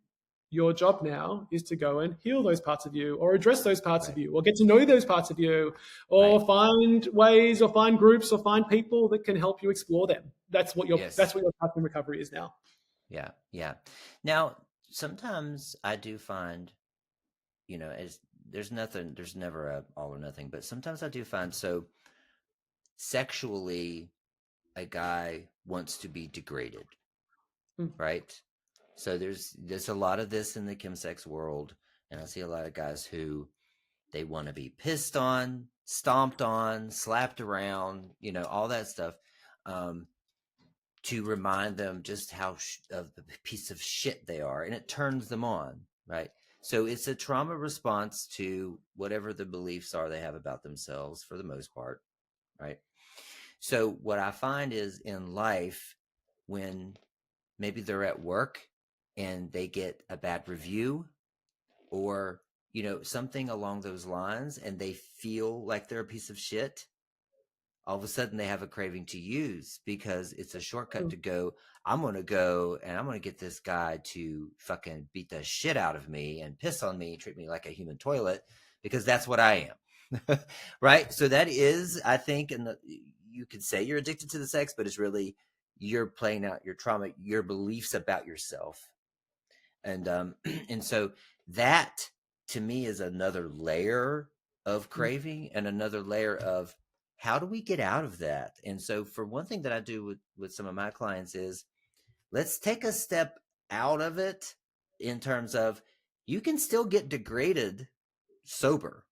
your job now is to go and heal those parts of you, or address those parts of you, or get to know those parts of you, or find ways, or find groups, or find people that can help you explore them. That's what your path in recovery is now. Yeah. Now, sometimes I do find, there's never a all or nothing, but sometimes I do find, so sexually, a guy wants to be degraded, right? So there's a lot of this in the chemsex world, and I see a lot of guys who they want to be pissed on, stomped on, slapped around, all that stuff, to remind them just how of a piece of shit they are, and it turns them on, right? So it's a trauma response to whatever the beliefs are they have about themselves, for the most part, right? So what I find is in life, when maybe they're at work and they get a bad review, or something along those lines, and they feel like they're a piece of shit, all of a sudden they have a craving to use, because it's a shortcut to go, I'm going to go and I'm going to get this guy to fucking beat the shit out of me and piss on me, treat me like a human toilet, because that's what I am. Right? So that is, I think, you could say you're addicted to the sex, but it's really you're playing out your trauma, your beliefs about yourself. And so that to me is another layer of craving, and another layer of how do we get out of that? And so for one thing that I do with some of my clients is, let's take a step out of it, in terms of you can still get degraded sober,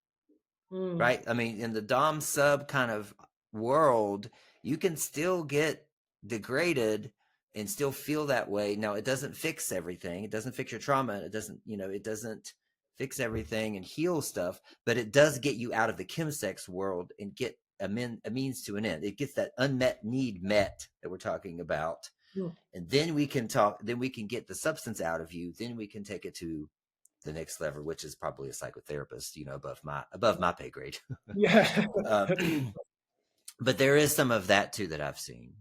right? I mean, in the dom sub kind of world, you can still get degraded and still feel that way. Now, it doesn't fix everything. It doesn't fix your trauma. It doesn't fix everything and heal stuff, but it does get you out of the chemsex world and get a means to an end. It gets that unmet need met that we're talking about. And then we can get the substance out of you. Then we can take it to the next level, which is probably a psychotherapist, above my pay grade. Yeah. But there is some of that too that I've seen.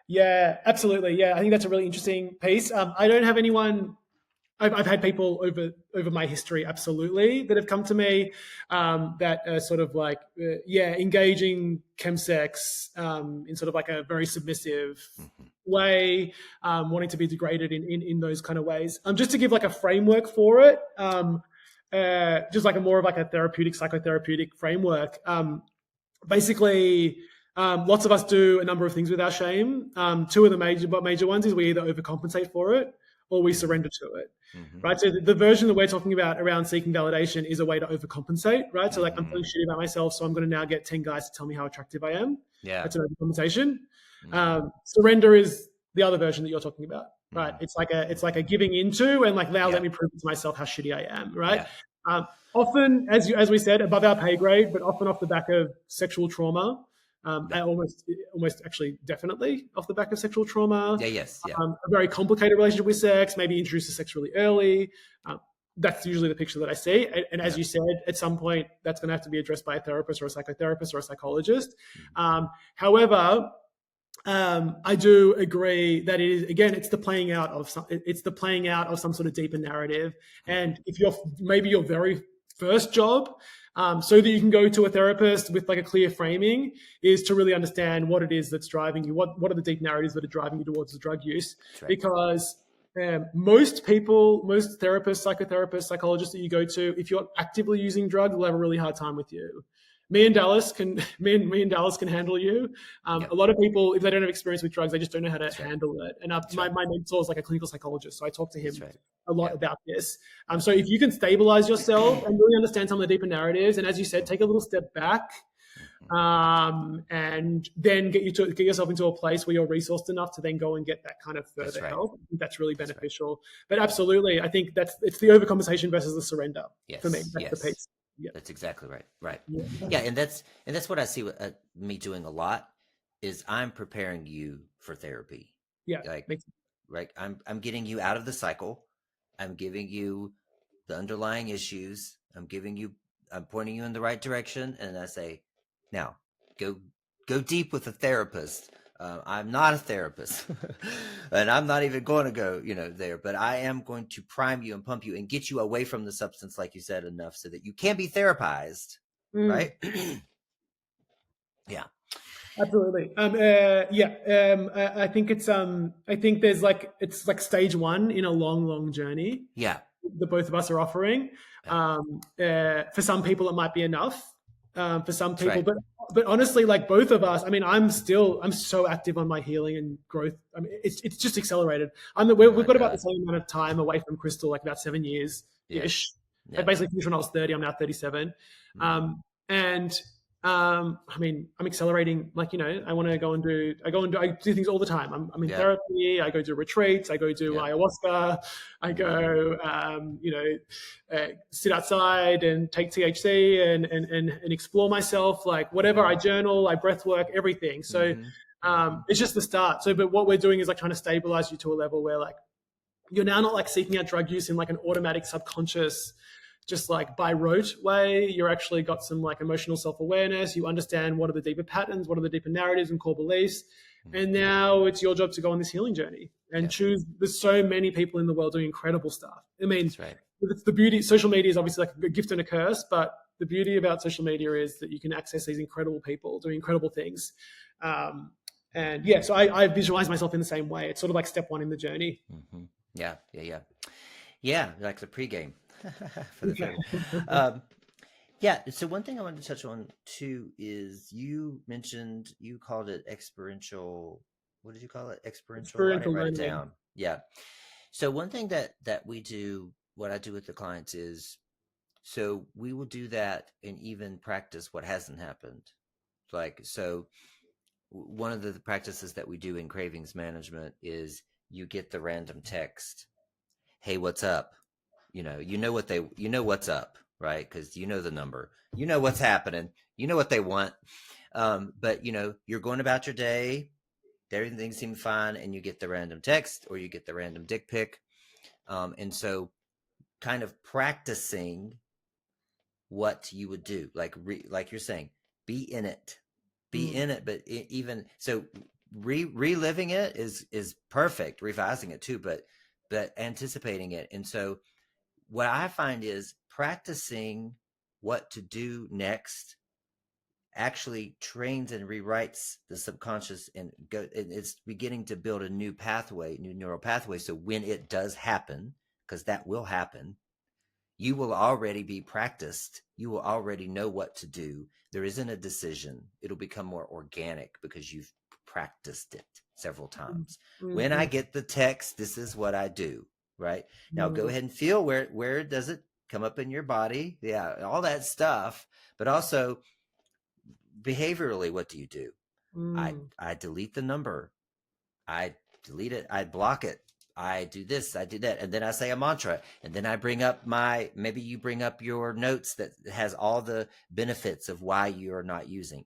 Yeah, absolutely. Yeah, I think that's a really interesting piece. I don't have anyone. I've had people over my history, absolutely, that have come to me that are sort of like, engaging chemsex in sort of like a very submissive Mm-hmm. way, wanting to be degraded in those kind of ways. Just to give like a framework for it, just like a more of like a therapeutic, psychotherapeutic framework. Basically, lots of us do a number of things with our shame. Two of the major ones is we either overcompensate for it or we surrender to it, Mm-hmm. right? So the version that we're talking about around seeking validation is a way to overcompensate, right? So like I'm feeling shitty about myself, so I'm going to now get 10 guys to tell me how attractive I am. Yeah. That's an overcompensation. Mm-hmm. Surrender is the other version that you're talking about, right? Mm-hmm. It's like a giving into and like now Yeah. let me prove to myself how shitty I am, right? Yeah. Often, as we said, above our pay grade, but often off the back of sexual trauma. Yeah. Almost actually definitely off the back of sexual trauma. Yeah. Yes. Yeah. A very complicated relationship with sex, maybe introduced to sex really early. That's usually the picture that I see. And as you said, at some point, that's going to have to be addressed by a therapist or a psychotherapist or a psychologist. However, I do agree that it is, again, it's the playing out of some sort of deeper narrative. And if maybe your very first job, so that you can go to a therapist with like a clear framing, is to really understand what it is that's driving you. What are the deep narratives that are driving you towards the drug use? Right. Because most people, most therapists, psychotherapists, psychologists that you go to, if you're actively using drugs, will have a really hard time with you. Me and Dallas can handle you. Yep. A lot of people, if they don't have experience with drugs, they just don't know how to That's right. handle it. And That's my right. mentor is like a clinical psychologist, so I talk to him That's right. a lot Yeah. about this. So if you can stabilize yourself and really understand some of the deeper narratives, and as you said, take a little step back, and then get yourself into a place where you're resourced enough to then go and get that kind of further right. help. I think that's really That's right. beneficial. But absolutely, I think it's the overcompensation versus the surrender Yes. for me. That's Yes. the piece. Yeah. That's exactly right. Right. Yeah. Yeah, and that's what I see with, me doing a lot is I'm preparing you for therapy. Yeah. Like, Makes sense. right, I'm getting you out of the cycle. I'm giving you the underlying issues. I'm pointing you in the right direction, and I say, now go deep with a therapist. I'm not a therapist, and I'm not even going to go, there. But I am going to prime you and pump you and get you away from the substance, like you said, enough so that you can be therapized, right? Yeah, Absolutely. I think I think it's like stage one in a long journey yeah, that both of us are offering. For some people, it might be enough. For some that's people, right. but honestly, like both of us, I mean, I'm so active on my healing and growth. I mean, it's just accelerated. We've got about the same amount of time away from Crystal, like about 7 years ish. Yeah. I basically finished when I was 30. I'm now 37. And I mean, I'm accelerating. Like, I want to I do things all the time. I'm in therapy. I go do retreats. I go do ayahuasca. I go, sit outside and take THC and explore myself. Like whatever. I journal. I breath work. Everything. So it's just the start. So, but what we're doing is like trying to stabilize you to a level where like you're now not like seeking out drug use in like an automatic subconscious, just like by rote way. You're actually got some like emotional self-awareness. You understand what are the deeper patterns, what are the deeper narratives and core beliefs. And now it's your job to go on this healing journey and choose. There's so many people in the world doing incredible stuff. I mean, it's the beauty. Social media is obviously like a gift and a curse, but the beauty about social media is that you can access these incredible people doing incredible things. And yeah, so I visualize myself in the same way. It's sort of like step one in the journey. Yeah, like the pregame for the film. So one thing I wanted to touch on too is you mentioned, you called it experiential. What did you call it? Experiential. I didn't write it down. Yeah. So one thing that we do, what I do with the clients is, so we will do that and even practice what hasn't happened. Like, so one of the practices that we do in cravings management is you get the random text, hey, what's up? You know what's up, right? Because you know the number, you know what's happening, you know what they want. But you're going about your day, everything seems fine, and you get the random text or you get the random dick pic. And so kind of practicing what you would do, like you're saying, be in it, but even so, reliving it is perfect, revising it too, but anticipating it. And so what I find is practicing what to do next actually trains and rewrites the subconscious, and it's beginning to build a new neural pathway. So when it does happen, because that will happen, you will already be practiced. You will already know what to do. There isn't a decision. It'll become more organic because you've practiced it several times. Mm-hmm. When I get the text, this is what I do, right? Now go ahead and feel where does it come up in your body? Yeah, all that stuff. But also behaviorally, what do you do? I delete the number. I delete it. I block it. I do this, I do that. And then I say a mantra. And then I bring up maybe you bring up your notes that has all the benefits of why you're not using,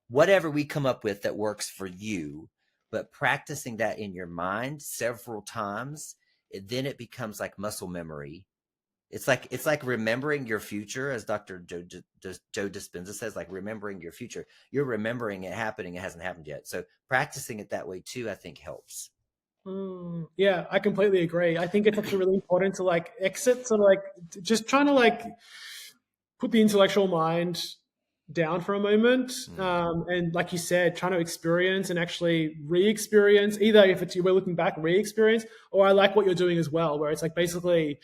whatever we come up with that works for you. But practicing that in your mind several times, then it becomes like muscle memory. It's like remembering your future, as Dr. Joe Dispenza says, like remembering your future. You're remembering it happening. It hasn't happened yet. So practicing it that way too, I think helps. Yeah, I completely agree. I think it's actually really important to like exit, sort of like just trying to like put the intellectual mind down for a moment. And like you said, trying to experience and actually re-experience, either if it's we're looking back, re-experience, or I like what you're doing as well, where it's like basically,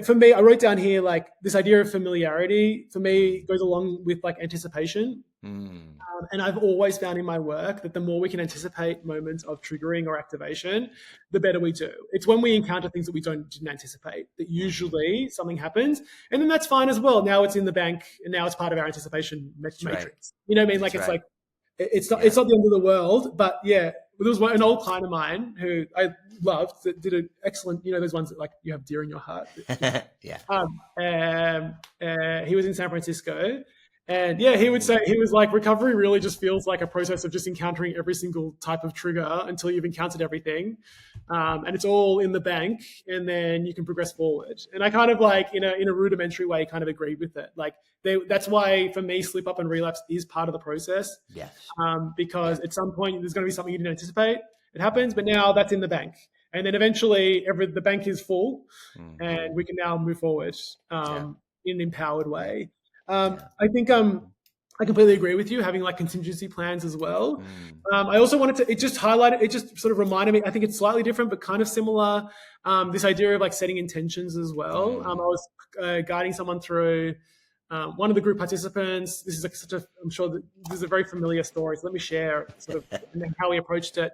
for me, I wrote down here, like this idea of familiarity for me goes along with like anticipation. And I've always found in my work that the more we can anticipate moments of triggering or activation, the better we do. It's when we encounter things that we didn't anticipate that usually something happens, and then that's fine as well. Now it's in the bank, and now it's part of our anticipation matrix. Right. You know what I mean? Like it's like it's not the end of the world, but yeah. There was an old client of mine who I loved that did an excellent, those ones that like you have deer in your heart. Yeah. He was in San Francisco. And yeah, he would say, he was like, recovery really just feels like a process of just encountering every single type of trigger until you've encountered everything. And it's all in the bank, and then you can progress forward. And I kind of like, in a rudimentary way, kind of agreed with it. Like that's why for me, slip up and relapse is part of the process. Yes. Because at some point there's going to be something you didn't anticipate. It happens, but now that's in the bank. And then eventually the bank is full, and we can now move forward in an empowered way. I think I completely agree with you, having like contingency plans as well. I also wanted to, it just sort of reminded me, I think it's slightly different, but kind of similar. This idea of like setting intentions as well. I was guiding someone through one of the group participants. This is I'm sure that this is a very familiar story. So let me share sort of how he approached it.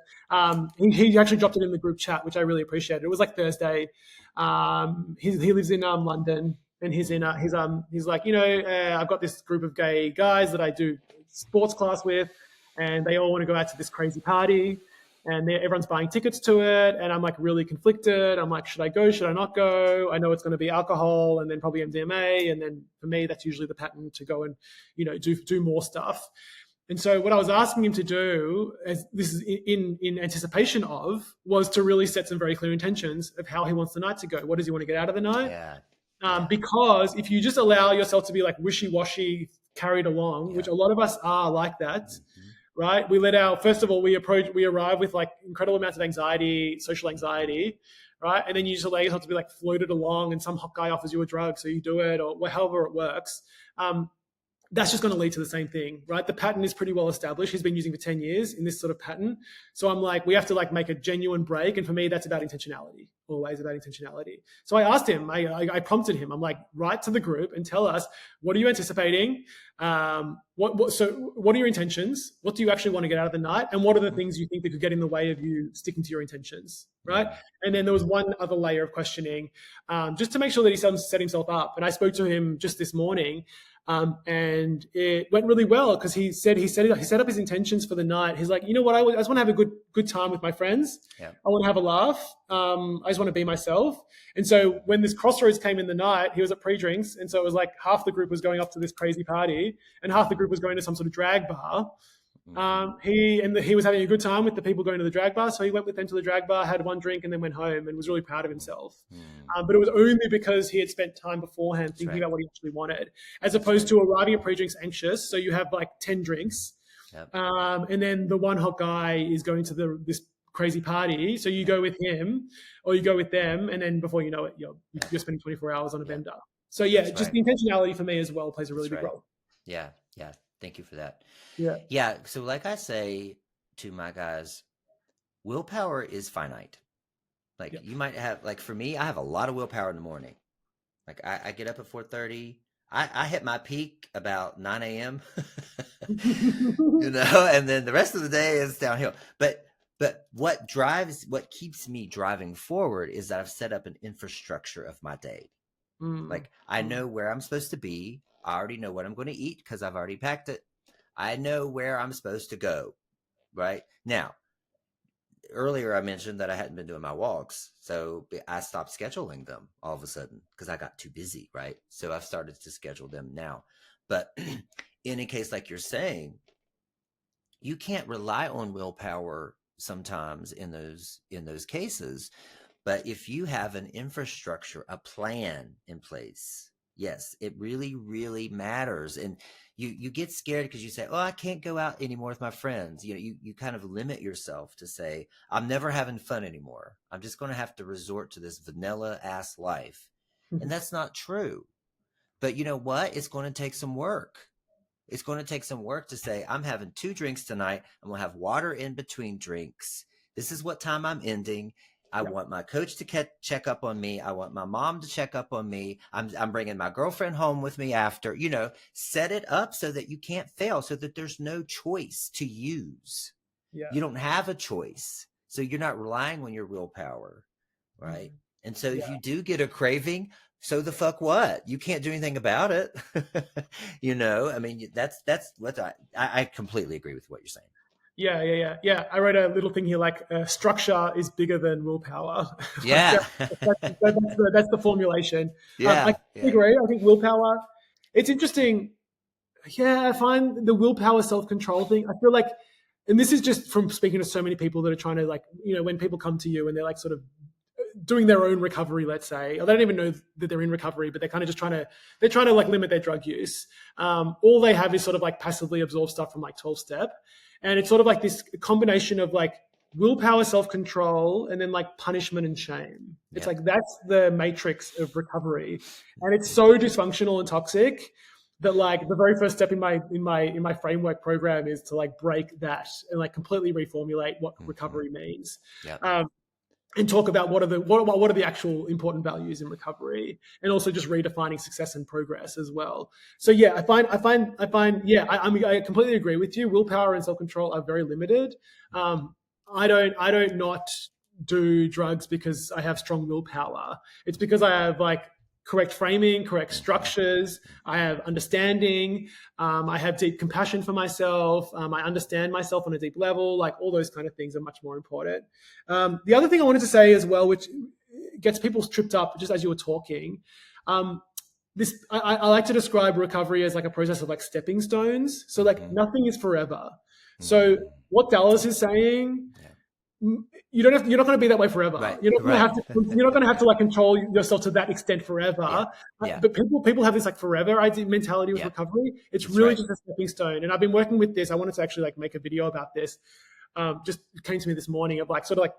He actually dropped it in the group chat, which I really appreciated. It was like Thursday. He lives in London. And he's like, I've got this group of gay guys that I do sports class with, and they all want to go out to this crazy party, and everyone's buying tickets to it. And I'm like really conflicted. I'm like, should I go? Should I not go? I know it's going to be alcohol and then probably MDMA. And then for me, that's usually the pattern to go and, do more stuff. And so what I was asking him to do, as this is in anticipation of, was to really set some very clear intentions of how he wants the night to go. What does he want to get out of the night? Yeah. Because if you just allow yourself to be like wishy-washy, carried along, which a lot of us are like that, right? We first of all, we arrive with like incredible amounts of anxiety, social anxiety, right? And then you just allow yourself to be like floated along, and some hot guy offers you a drug, so you do it, or however it works. That's just going to lead to the same thing, right? The pattern is pretty well established. He's been using for 10 years in this sort of pattern. So I'm like, we have to like make a genuine break. And for me, that's about intentionality, always about intentionality. So I asked him, I prompted him, I'm like, write to the group and tell us, what are you anticipating? So what are your intentions? What do you actually want to get out of the night? And what are the things you think that could get in the way of you sticking to your intentions, right? And then there was one other layer of questioning, just to make sure that he set himself up. And I spoke to him just this morning. And it went really well, because he set up his intentions for the night. He's like, you know what, I just want to have a good time with my friends. I want to have a laugh. I just want to be myself. And so when this crossroads came in the night, he was at pre-drinks, and so it was like half the group was going off to this crazy party, and half the group was going to some sort of drag bar. He was having a good time with the people going to the drag bar, so he went with them to the drag bar, had one drink, and then went home, and was really proud of himself. But it was only because he had spent time beforehand thinking about what he actually wanted, as opposed to arriving at pre-drinks anxious. So you have like 10 drinks, Yep. And then the one hot guy is going to this crazy party. So you go with him or you go with them, and then before you know it, you're spending 24 hours on a bender. So yeah, That's just right. the intentionality for me as well plays a really That's big right. role. Yeah. Yeah. Thank you for that. Yeah. Yeah. So like I say to my guys, willpower is finite. Like Yeah. you might have, like for me, I have a lot of willpower in the morning. Like I get up at 4:30. I hit my peak about 9 a.m. And then the rest of the day is downhill. But what keeps me driving forward is that I've set up an infrastructure of my day. Like I know where I'm supposed to be. I already know what I'm going to eat because I've already packed it. I know where I'm supposed to go. Right now, earlier I mentioned that I hadn't been doing my walks, so I stopped scheduling them all of a sudden because I got too busy, right? So I've started to schedule them now. But in a case like you're saying, you can't rely on willpower sometimes in those cases. But if you have an infrastructure, a plan in place, yes, it really, really matters. And you get scared because you say, "Oh, I can't go out anymore with my friends." You kind of limit yourself to say, "I'm never having fun anymore. I'm just going to have to resort to this vanilla ass life," and that's not true. But you know what? It's going to take some work. It's going to take some work to say, I'm having 2 drinks tonight. I'm going to have water in between drinks. This is what time I'm ending. I want my coach to check up on me. I want my mom to check up on me. I'm bringing my girlfriend home with me after. Set it up so that you can't fail, so that there's no choice to use. Yeah. You don't have a choice. So you're not relying on your willpower, right? And so if you do get a craving, so the fuck what? You can't do anything about it. I mean, that's what I completely agree with what you're saying. Yeah. I wrote a little thing here like structure is bigger than willpower. Yeah. That's the formulation. I Yeah. agree. I think willpower, it's interesting. Yeah, I find the willpower self-control thing, I feel like, and this is just from speaking to so many people that are trying to when people come to you and they're like sort of doing their own recovery, let's say, or they don't even know that they're in recovery, but they're kind of just trying to like limit their drug use. All they have is sort of like passively absorb stuff from like 12-step. And it's sort of like this combination of like willpower, self-control, and then like punishment and shame. It's like, that's the matrix of recovery. And it's so dysfunctional and toxic that like the very first step in my framework program is to like break that and like completely reformulate what recovery means. And talk about what are the actual important values in recovery, and also just redefining success and progress as well. So yeah, I find I completely agree with you. Willpower and self-control are very limited. I don't not do drugs because I have strong willpower. It's because I have like correct framing, correct structures. I have understanding. I have deep compassion for myself. I understand myself on a deep level. Like all those kind of things are much more important. The other thing I wanted to say as well, which gets people tripped up just as you were talking, I like to describe recovery as like a process of like stepping stones. So like nothing is forever. So what Dallas is saying, you're not going to be that way forever. Right. You're not going to have to like control yourself to that extent forever. But people have this like forever mentality with recovery. It's really just a stepping stone. And I've been working with this. I wanted to actually like make a video about this. Just came to me this morning of like sort of like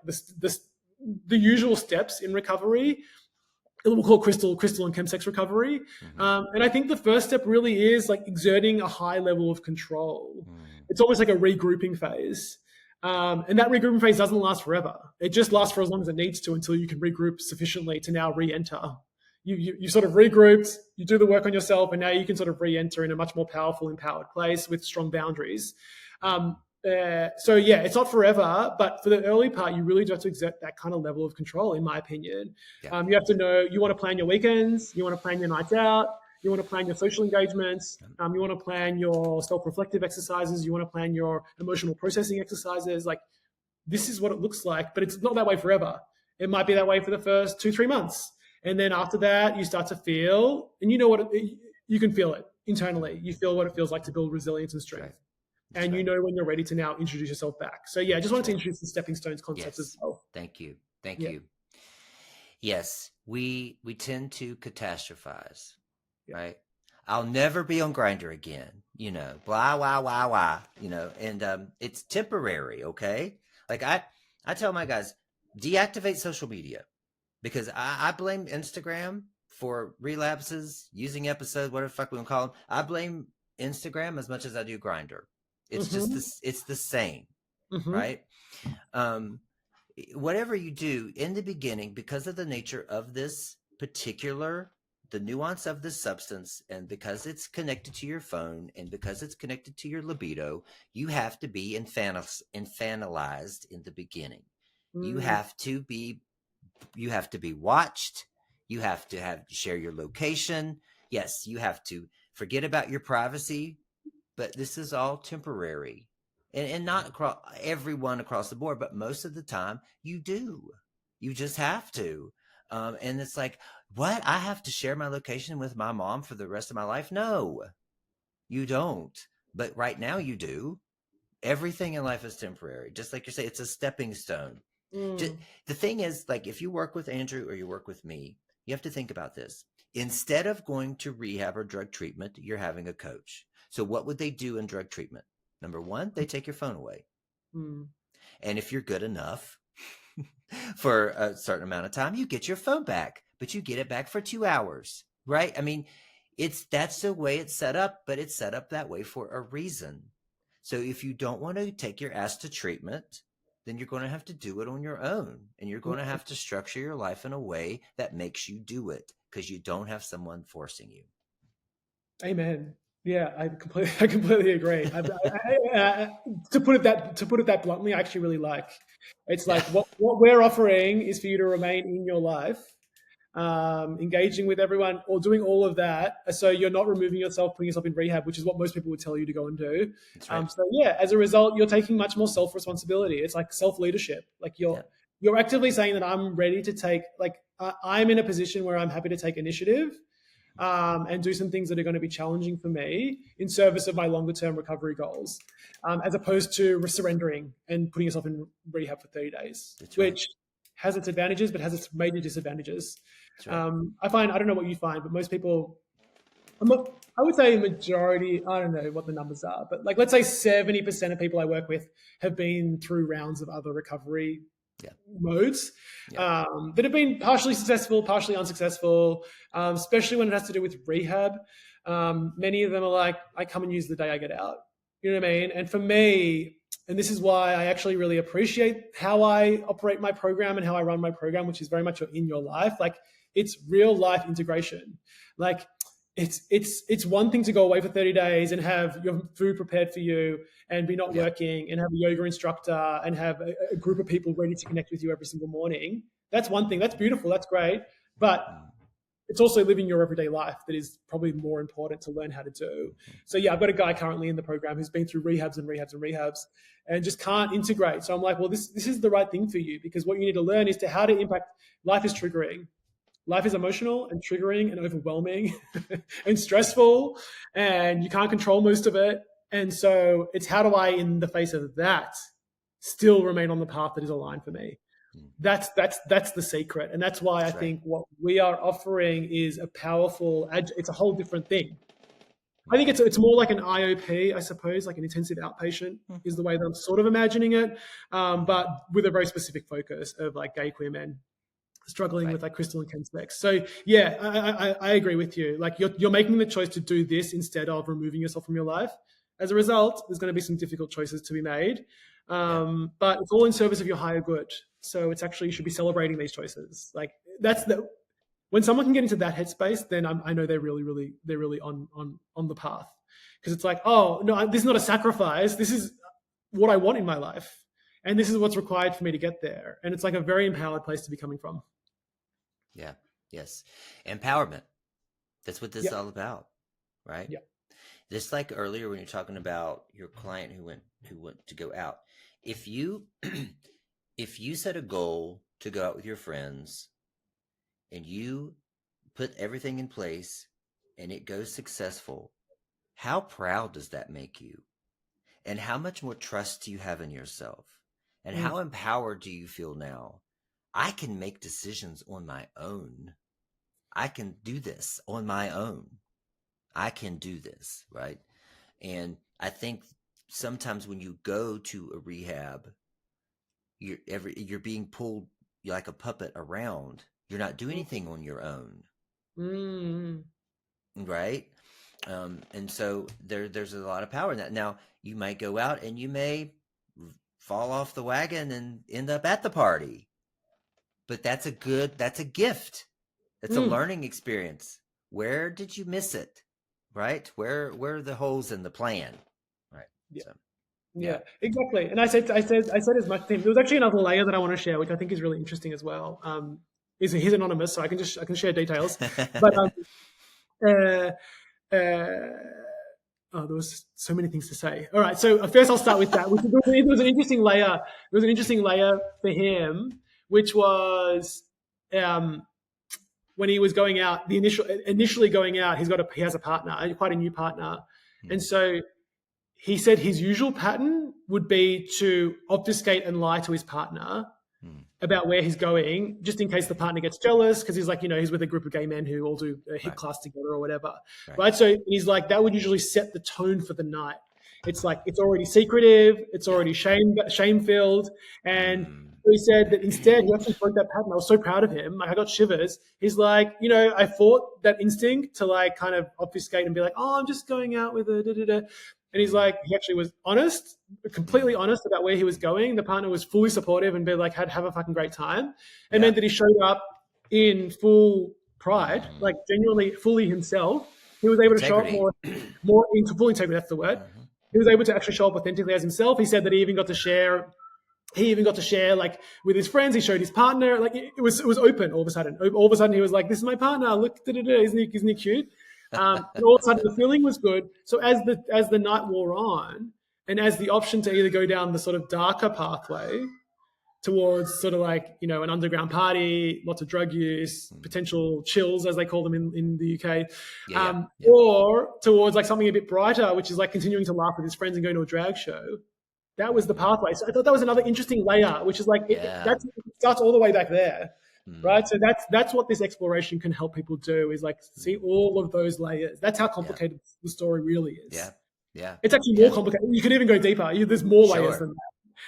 the usual steps in recovery. We'll call crystal and chemsex recovery. And I think the first step really is like exerting a high level of control. It's almost like a regrouping phase. And that regrouping phase doesn't last forever. It just lasts for as long as it needs to until you can regroup sufficiently to now re-enter. You sort of regrouped, you do the work on yourself, and now you can sort of re-enter in a much more powerful, empowered place with strong boundaries. So yeah, it's not forever, but for the early part, you really do have to exert that kind of level of control, in my opinion. You have to know, you want to plan your weekends, you want to plan your nights out, you want to plan your social engagements, you want to plan your self-reflective exercises, you want to plan your emotional processing exercises. Like, this is what it looks like, but it's not that way forever. It might be that way for the first 2-3 months. And then after that, you start to feel, and you know what, you can feel it internally. You feel what it feels like to build resilience and strength. And you know when you're ready to now introduce yourself back. So yeah, I just wanted to introduce the stepping stones concept as well. Thank you. Yes, we tend to catastrophize, right? I'll never be on Grinder again, blah, wah, wah, wah, and it's temporary, okay? Like I tell my guys, deactivate social media because I blame Instagram for relapses, using episodes, whatever the fuck we gonna call them. I blame Instagram as much as I do Grinder. It's just Mm-hmm. this, it's the same, Mm-hmm. right? Um, whatever you do in the beginning, because of the nature of this particular, the nuance of this substance, and because it's connected to your phone and because it's connected to your libido, you have to be infantilized in the beginning. You Mm. have to be watched. You have to share your location. Yes, you have to forget about your privacy, but this is all temporary, and not across everyone across the board, but most of the time you do. You just have to. And it's like, what? I have to share my location with my mom for the rest of my life? No, you don't. But right now you do. Everything in life is temporary. Just like you say, it's a stepping stone. Just, Mm. the thing is, like, if you work with Andrew or you work with me, you have to think about this. Instead of going to rehab or drug treatment, you're having a coach. So what would they do in drug treatment? Number one, they take your phone away. Mm. And if you're good enough for a certain amount of time, you get your phone back, but you get it back for 2 hours, right? I mean, that's the way it's set up, but it's set up that way for a reason. So if you don't want to take your ass to treatment, then you're going to have to do it on your own. And you're going to have to structure your life in a way that makes you do it because you don't have someone forcing you. Amen. Yeah, I completely agree. To put it that bluntly, I actually really like. It's Yeah. like what we're offering is for you to remain in your life, engaging with everyone, or doing all of that. So you're not removing yourself, putting yourself in rehab, which is what most people would tell you to go and do. That's right. So yeah, as a result, you're taking much more self responsibility. It's like self leadership. Like Yeah. you're actively saying that I'm ready to take. Like I'm in a position where I'm happy to take initiative and do some things that are going to be challenging for me in service of my longer term recovery goals, as opposed to surrendering and putting yourself in rehab for 30 days, That's right. which has its advantages, but has its major disadvantages. That's right. I find, I don't know what you find, but most people, I would say majority, I don't know what the numbers are, but like let's say 70% of people I work with have been through rounds of other recovery Yeah. modes Yeah. that have been partially successful, partially unsuccessful, especially when it has to do with rehab. Many of them are like, I come and use the day I get out. You know what I mean? And for me, and this is why I actually really appreciate how I operate my program and how I run my program, which is very much in your life. Like it's real life integration. Like it's one thing to go away for 30 days and have your food prepared for you and be not Yeah. working and have a yoga instructor and have a group of people ready to connect with you every single morning. That's one thing. That's beautiful. That's great. But it's also living your everyday life that is probably more important to learn how to do. So yeah, I've got a guy currently in the program who's been through rehabs and rehabs and rehabs and just can't integrate. So I'm like, well, this is the right thing for you because what you need to learn is to how to impact. Life is triggering. Life is emotional and triggering and overwhelming and stressful, and you can't control most of it. And so it's how do I, in the face of that, still remain on the path that is aligned for me? That's the secret, and that's why I That's right. think what we are offering is a powerful. It's a whole different thing. I think it's more like an IOP, I suppose, like an intensive outpatient is the way that I'm sort of imagining it, but with a very specific focus of like gay queer men struggling Right. with like crystal and Chemsex. So yeah, I agree with you. Like you're making the choice to do this instead of removing yourself from your life. As a result, there's going to be some difficult choices to be made, but it's all in service of your higher good. So it's actually you should be celebrating these choices. Like that's the when someone can get into that headspace, then I know they're really on the path because it's like, oh no, this is not a sacrifice. This is what I want in my life, and this is what's required for me to get there. And it's like a very empowered place to be coming from. Yeah. Yes. Empowerment. That's what this is Yeah. all about, right? Yeah. Just like earlier when you're talking about your client who went to go out. If you if you set a goal to go out with your friends and you put everything in place and it goes successful, how proud does that make you? And how much more trust do you have in yourself? And how empowered do you feel now? I can make decisions on my own. I can do this on my own. I can do this, right? And I think sometimes when you go to a rehab, you're being pulled like a puppet around. You're not doing anything on your own, Mm. right? And so there's a lot of power in that. Now you might go out and you may fall off the wagon and end up at the party, but that's a gift. It's a Mm. learning experience. Where did you miss it? Right? Where are the holes in the plan? Right. Yeah. So Yeah, exactly. And I said as much to him. There was actually another layer that I want to share, which I think is really interesting as well. He's anonymous, so I can share details. But uh, uh, oh, there was so many things to say. All right, so first I'll start with that. There was an interesting layer. There was an interesting layer for him, which was when he was going out. Initially going out, he has a partner, quite a new partner, and so he said his usual pattern would be to obfuscate and lie to his partner about where he's going, just in case the partner gets jealous, because he's like, he's with a group of gay men who all do a hit class together or whatever, right? So he's like, that would usually set the tone for the night. It's like, it's already secretive, it's already shame-filled, and he said that instead he actually broke that pattern. I was so proud of him. Like, I got shivers. He's like, I fought that instinct to like kind of obfuscate and be like, oh, I'm just going out with a da-da-da. And he's like, he actually was honest, completely honest about where he was going. The partner was fully supportive and be like, have a fucking great time. It meant that he showed up in full pride, like genuinely fully himself. He was able to show up more into full integrity. That's the word. He was able to actually show up authentically as himself. He said that he even got to share like with his friends. He showed his partner, like it was open all of a sudden. All of a sudden he was like, this is my partner. Look, isn't he cute? And all of a sudden the feeling was good. So as the night wore on, and as the option to either go down the sort of darker pathway towards sort of like, an underground party, lots of drug use, potential chills, as they call them in the UK, or towards like something a bit brighter, which is like continuing to laugh with his friends and going to a drag show. That was the pathway. So I thought that was another interesting layer, which is like, it starts all the way back there. Right. So that's what this exploration can help people do, is like see all of those layers. That's how complicated the story really is. Yeah. Yeah. It's actually more complicated. You could even go deeper. There's more layers than that.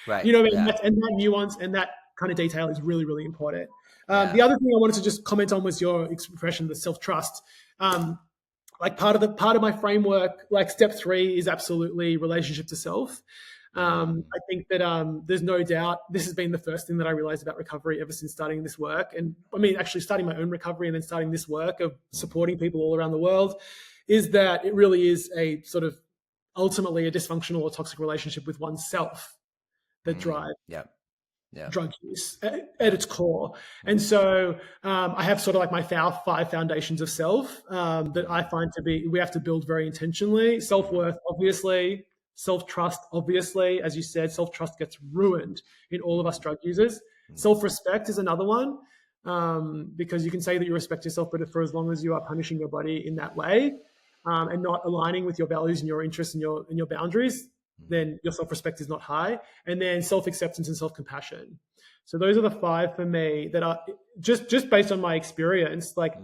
Right. You know what I mean? And that nuance and that kind of detail is really, really important. The other thing I wanted to just comment on was your expression, the self-trust. Like part of my framework, like step 3 is absolutely relationship to self. I think that there's no doubt this has been the first thing that I realized about recovery ever since starting this work. And I mean, actually starting my own recovery and then starting this work of supporting people all around the world, is that it really is a sort of ultimately a dysfunctional or toxic relationship with oneself that drives drug use at its core. And so I have sort of like my 5 foundations of self that I find we have to build very intentionally. Self-worth, obviously. Self-trust, obviously. As you said, self-trust gets ruined in all of us drug users. Self-respect is another one, because you can say that you respect yourself, but for as long as you are punishing your body in that way and not aligning with your values and your interests and your boundaries, then your self-respect is not high. And then self-acceptance and self-compassion. So those are the 5 for me that are just based on my experience, like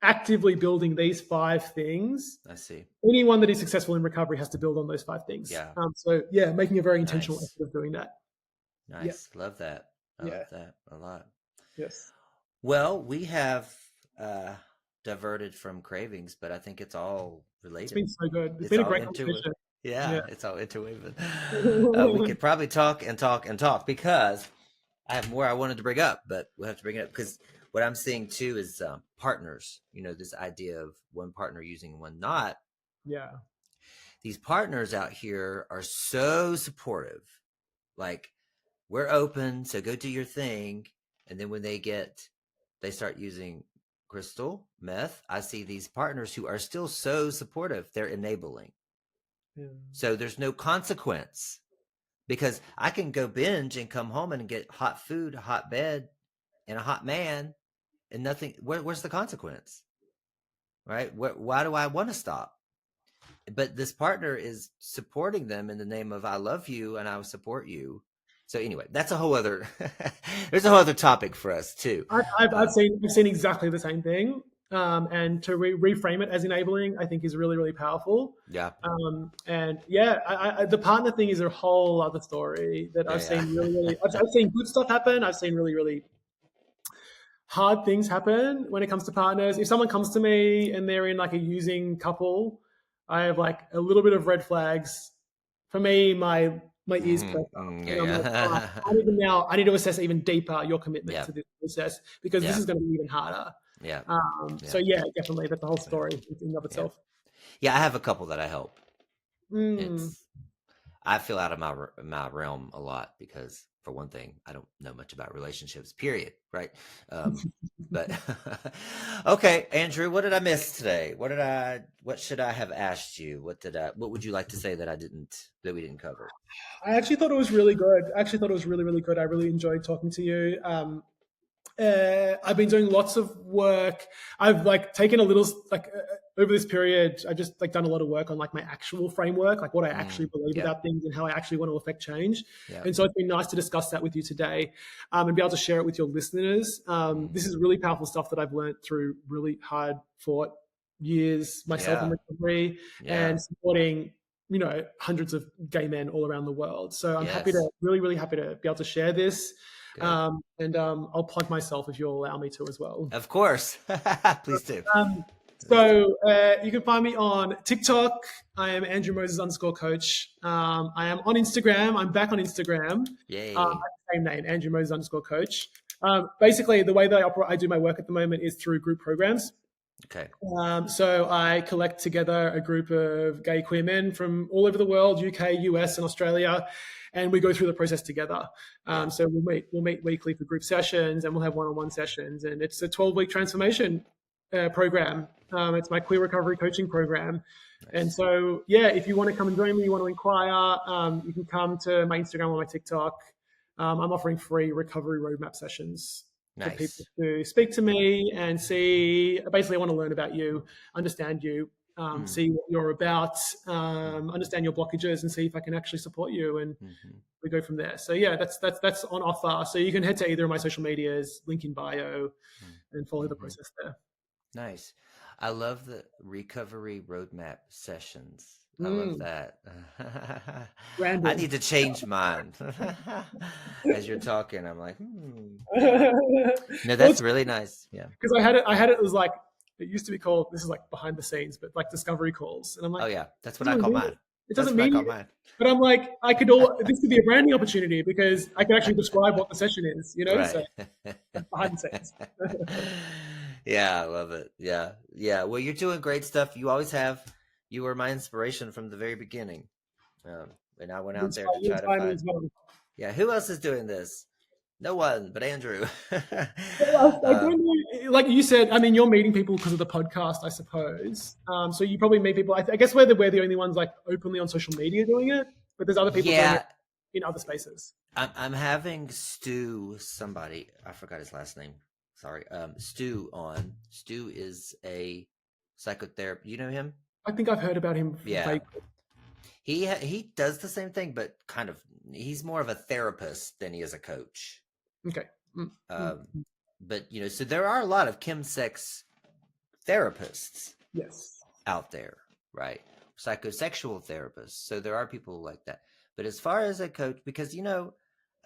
actively building these 5 things. I see. Anyone that is successful in recovery has to build on those 5 things. Making a very intentional effort of doing that. Nice. Love that. I love that a lot. Yes. Well, we have diverted from cravings, but I think it's all related. It's been so good. It's been a great conversation. It's all interwoven. We could probably talk and talk and talk, because I have more I wanted to bring up, but we'll have to bring it up because what I'm seeing too is partners, this idea of one partner using one not. Yeah. These partners out here are so supportive. Like, we're open, so go do your thing. And then when they start using crystal meth, I see these partners who are still so supportive. They're enabling. Yeah. So there's no consequence, because I can go binge and come home and get hot food, a hot bed, and a hot man, and nothing. Where's the consequence? Right? Why do I want to stop? But this partner is supporting them in the name of I love you and I will support you. So anyway, that's a whole other. There's a whole other topic for us too. I've seen exactly the same thing. and to reframe it as enabling, I think is really, really powerful. Yeah. And yeah, the partner thing is a whole other story that I've Yeah. seen really, I've seen good stuff happen. I've seen really, really hard things happen when it comes to partners. If someone comes to me and they're in like a using couple, I have like a little bit of red flags. For me, my ears perk up, and I'm like, oh, I need to assess even deeper your commitment Yeah. to this process, because this Yeah. is going to be even harder. Yeah. So yeah, definitely, that's the whole story in and of itself. Yeah, I have a couple that I help. Mm. I feel out of my realm a lot because, for one thing, I don't know much about relationships. Period. Right. But okay, Andrew, what did I miss today? What should I have asked you? What would you like to say that we didn't cover? I actually thought it was really good. I actually thought it was really, really good. I really enjoyed talking to you. I've been doing lots of work. I've like taken a little over this period. I've just like done a lot of work on like my actual framework, like what I actually believe about things and how I actually want to affect change. And so it's been nice to discuss that with you today, and be able to share it with your listeners. This is really powerful stuff that I've learned through really hard fought years myself in recovery and supporting hundreds of gay men all around the world. So I'm really happy to be able to share this. And I'll plug myself if you'll allow me to as well. Of course. Please do. So you can find me on TikTok. I am Andrew Moses _coach. I am on Instagram. I'm back on Instagram. Yay. Same name, Andrew Moses _coach. Basically, the way that I do my work at the moment is through group programs. Okay. So I collect together a group of gay queer men from all over the world, UK, US, and Australia, and we go through the process together. So we'll meet weekly for group sessions, and we'll have one-on-one sessions, and it's a 12-week transformation program. It's my queer recovery coaching program. Nice. And so, yeah, if you want to come and join me, you want to inquire, you can come to my Instagram or my TikTok. I'm offering free recovery roadmap sessions. Nice. For people to speak to me and see. Basically, I want to learn about you, understand you, see what you're about, understand your blockages, and see if I can actually support you. And we go from there. So yeah, that's on offer. So you can head to either of my social medias, link in bio, and follow the process there. Nice. I love the recovery roadmap sessions. I love that. I need to change mine. As you're talking, I'm like, No, that's really nice. Yeah. Because I had it was like, it used to be called, this is like behind the scenes, but like discovery calls. And I'm like, oh yeah, that's what I call mine. It doesn't mean mine. But I'm like, this could be a branding opportunity because I can actually describe what the session is, right. So behind the scenes. Yeah, I love it. Yeah. Yeah. Well, you're doing great stuff. You always have. You were my inspiration from the very beginning. And I went out there to try to find. Yeah. Who else is doing this? No one but Andrew. Like you said, I mean, you're meeting people because of the podcast, I suppose. So you probably meet people. I guess we're the only ones like openly on social media doing it, but there's other people doing it in other spaces. I'm having Stu, somebody, I forgot his last name. Sorry. Stu on. Stu is a psychotherapist. You know him? I think I've heard about him. Yeah. He does the same thing, but kind of, he's more of a therapist than he is a coach. Okay. But, so there are a lot of Chemsex therapists out there, right? Psychosexual therapists. So there are people like that. But as far as a coach, because,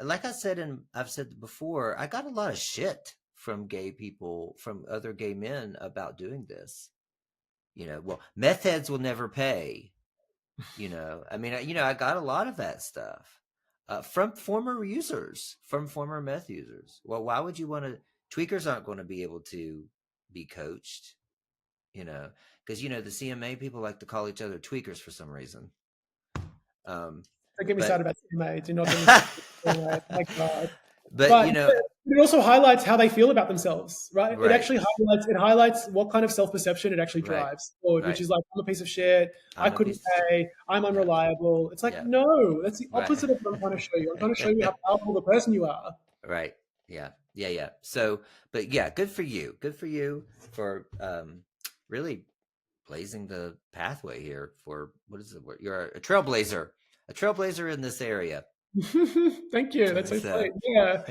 like I said, and I've said before, I got a lot of shit from gay people, from other gay men about doing this. Well, meth heads will never pay. I mean, I got a lot of that stuff from former users, from former meth users. Well, why would you want to? Tweakers aren't going to be able to be coached, because the CMA people like to call each other tweakers for some reason. Don't get me started about CMA. Do not get me started. My God. But it also highlights how they feel about themselves, right? It actually highlights what kind of self-perception it actually drives forward, which is like, I'm a piece of shit, I couldn't pay, I'm unreliable. It's like, no, that's the opposite of what I'm trying to show you. I'm trying to show you how powerful the person you are. Right. Yeah. So, but yeah, good for you. Good for you for really blazing the pathway here for, what is the word? You're a trailblazer in this area. Thank you. That's so sweet. Yeah.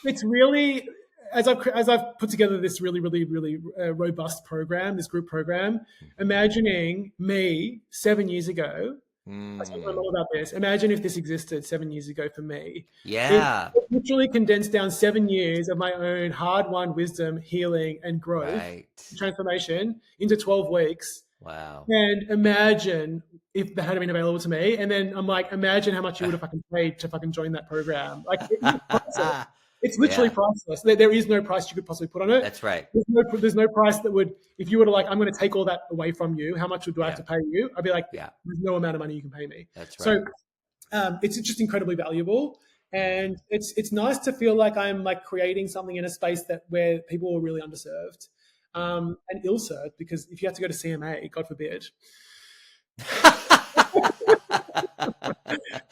It's really, as I've put together this really robust program, this group program, imagining me 7 years ago. I talk a lot about this. Imagine if this existed 7 years ago for me. It Yeah. literally condensed down 7 years of my own hard-won wisdom, healing, and growth, Right. transformation into 12 weeks. Wow. And imagine if that had been available to me. And then I'm like, imagine how much you would have fucking paid to fucking join that program. Like, it's literally Yeah. priceless. There is no price you could possibly put on it. That's right. There's no price that would, if you were to like, I'm going to take all that away from you, how much do I have to pay you? I'd be like, Yeah. there's no amount of money you can pay me. That's right. So it's just incredibly valuable. And it's nice to feel like I'm like creating something in a space where people are really underserved and ill-served, because if you have to go to CMA, God forbid.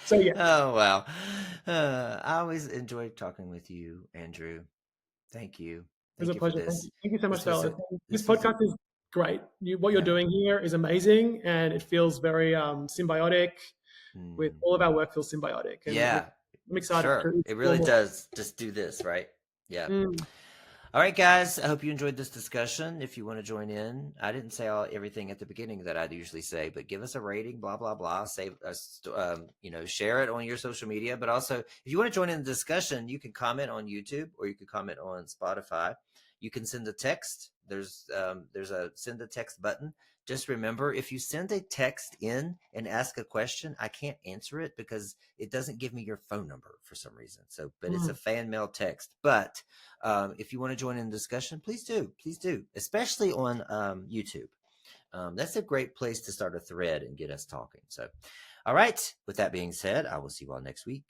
So yeah. Oh wow. I always enjoyed talking with you, Andrew. Thank you. It was a Thank you for pleasure. this. Thank you so much, This was Dallas. This this was podcast is great. What you're yeah. doing here is amazing, and it feels very symbiotic. With all of our work feels symbiotic. And Yeah. I'm excited. Sure. It really does. Just do this, right? Yeah. Mm. All right, guys. I hope you enjoyed this discussion. If you want to join in, I didn't say everything at the beginning that I'd usually say, but give us a rating, blah blah blah. Save us, share it on your social media. But also, if you want to join in the discussion, you can comment on YouTube or you can comment on Spotify. You can send a text. There's a send a text button. Just remember, if you send a text in and ask a question, I can't answer it because it doesn't give me your phone number for some reason. So, but it's a fan mail text. But if you want to join in the discussion, please do, especially on YouTube. That's a great place to start a thread and get us talking. So, all right. With that being said, I will see you all next week.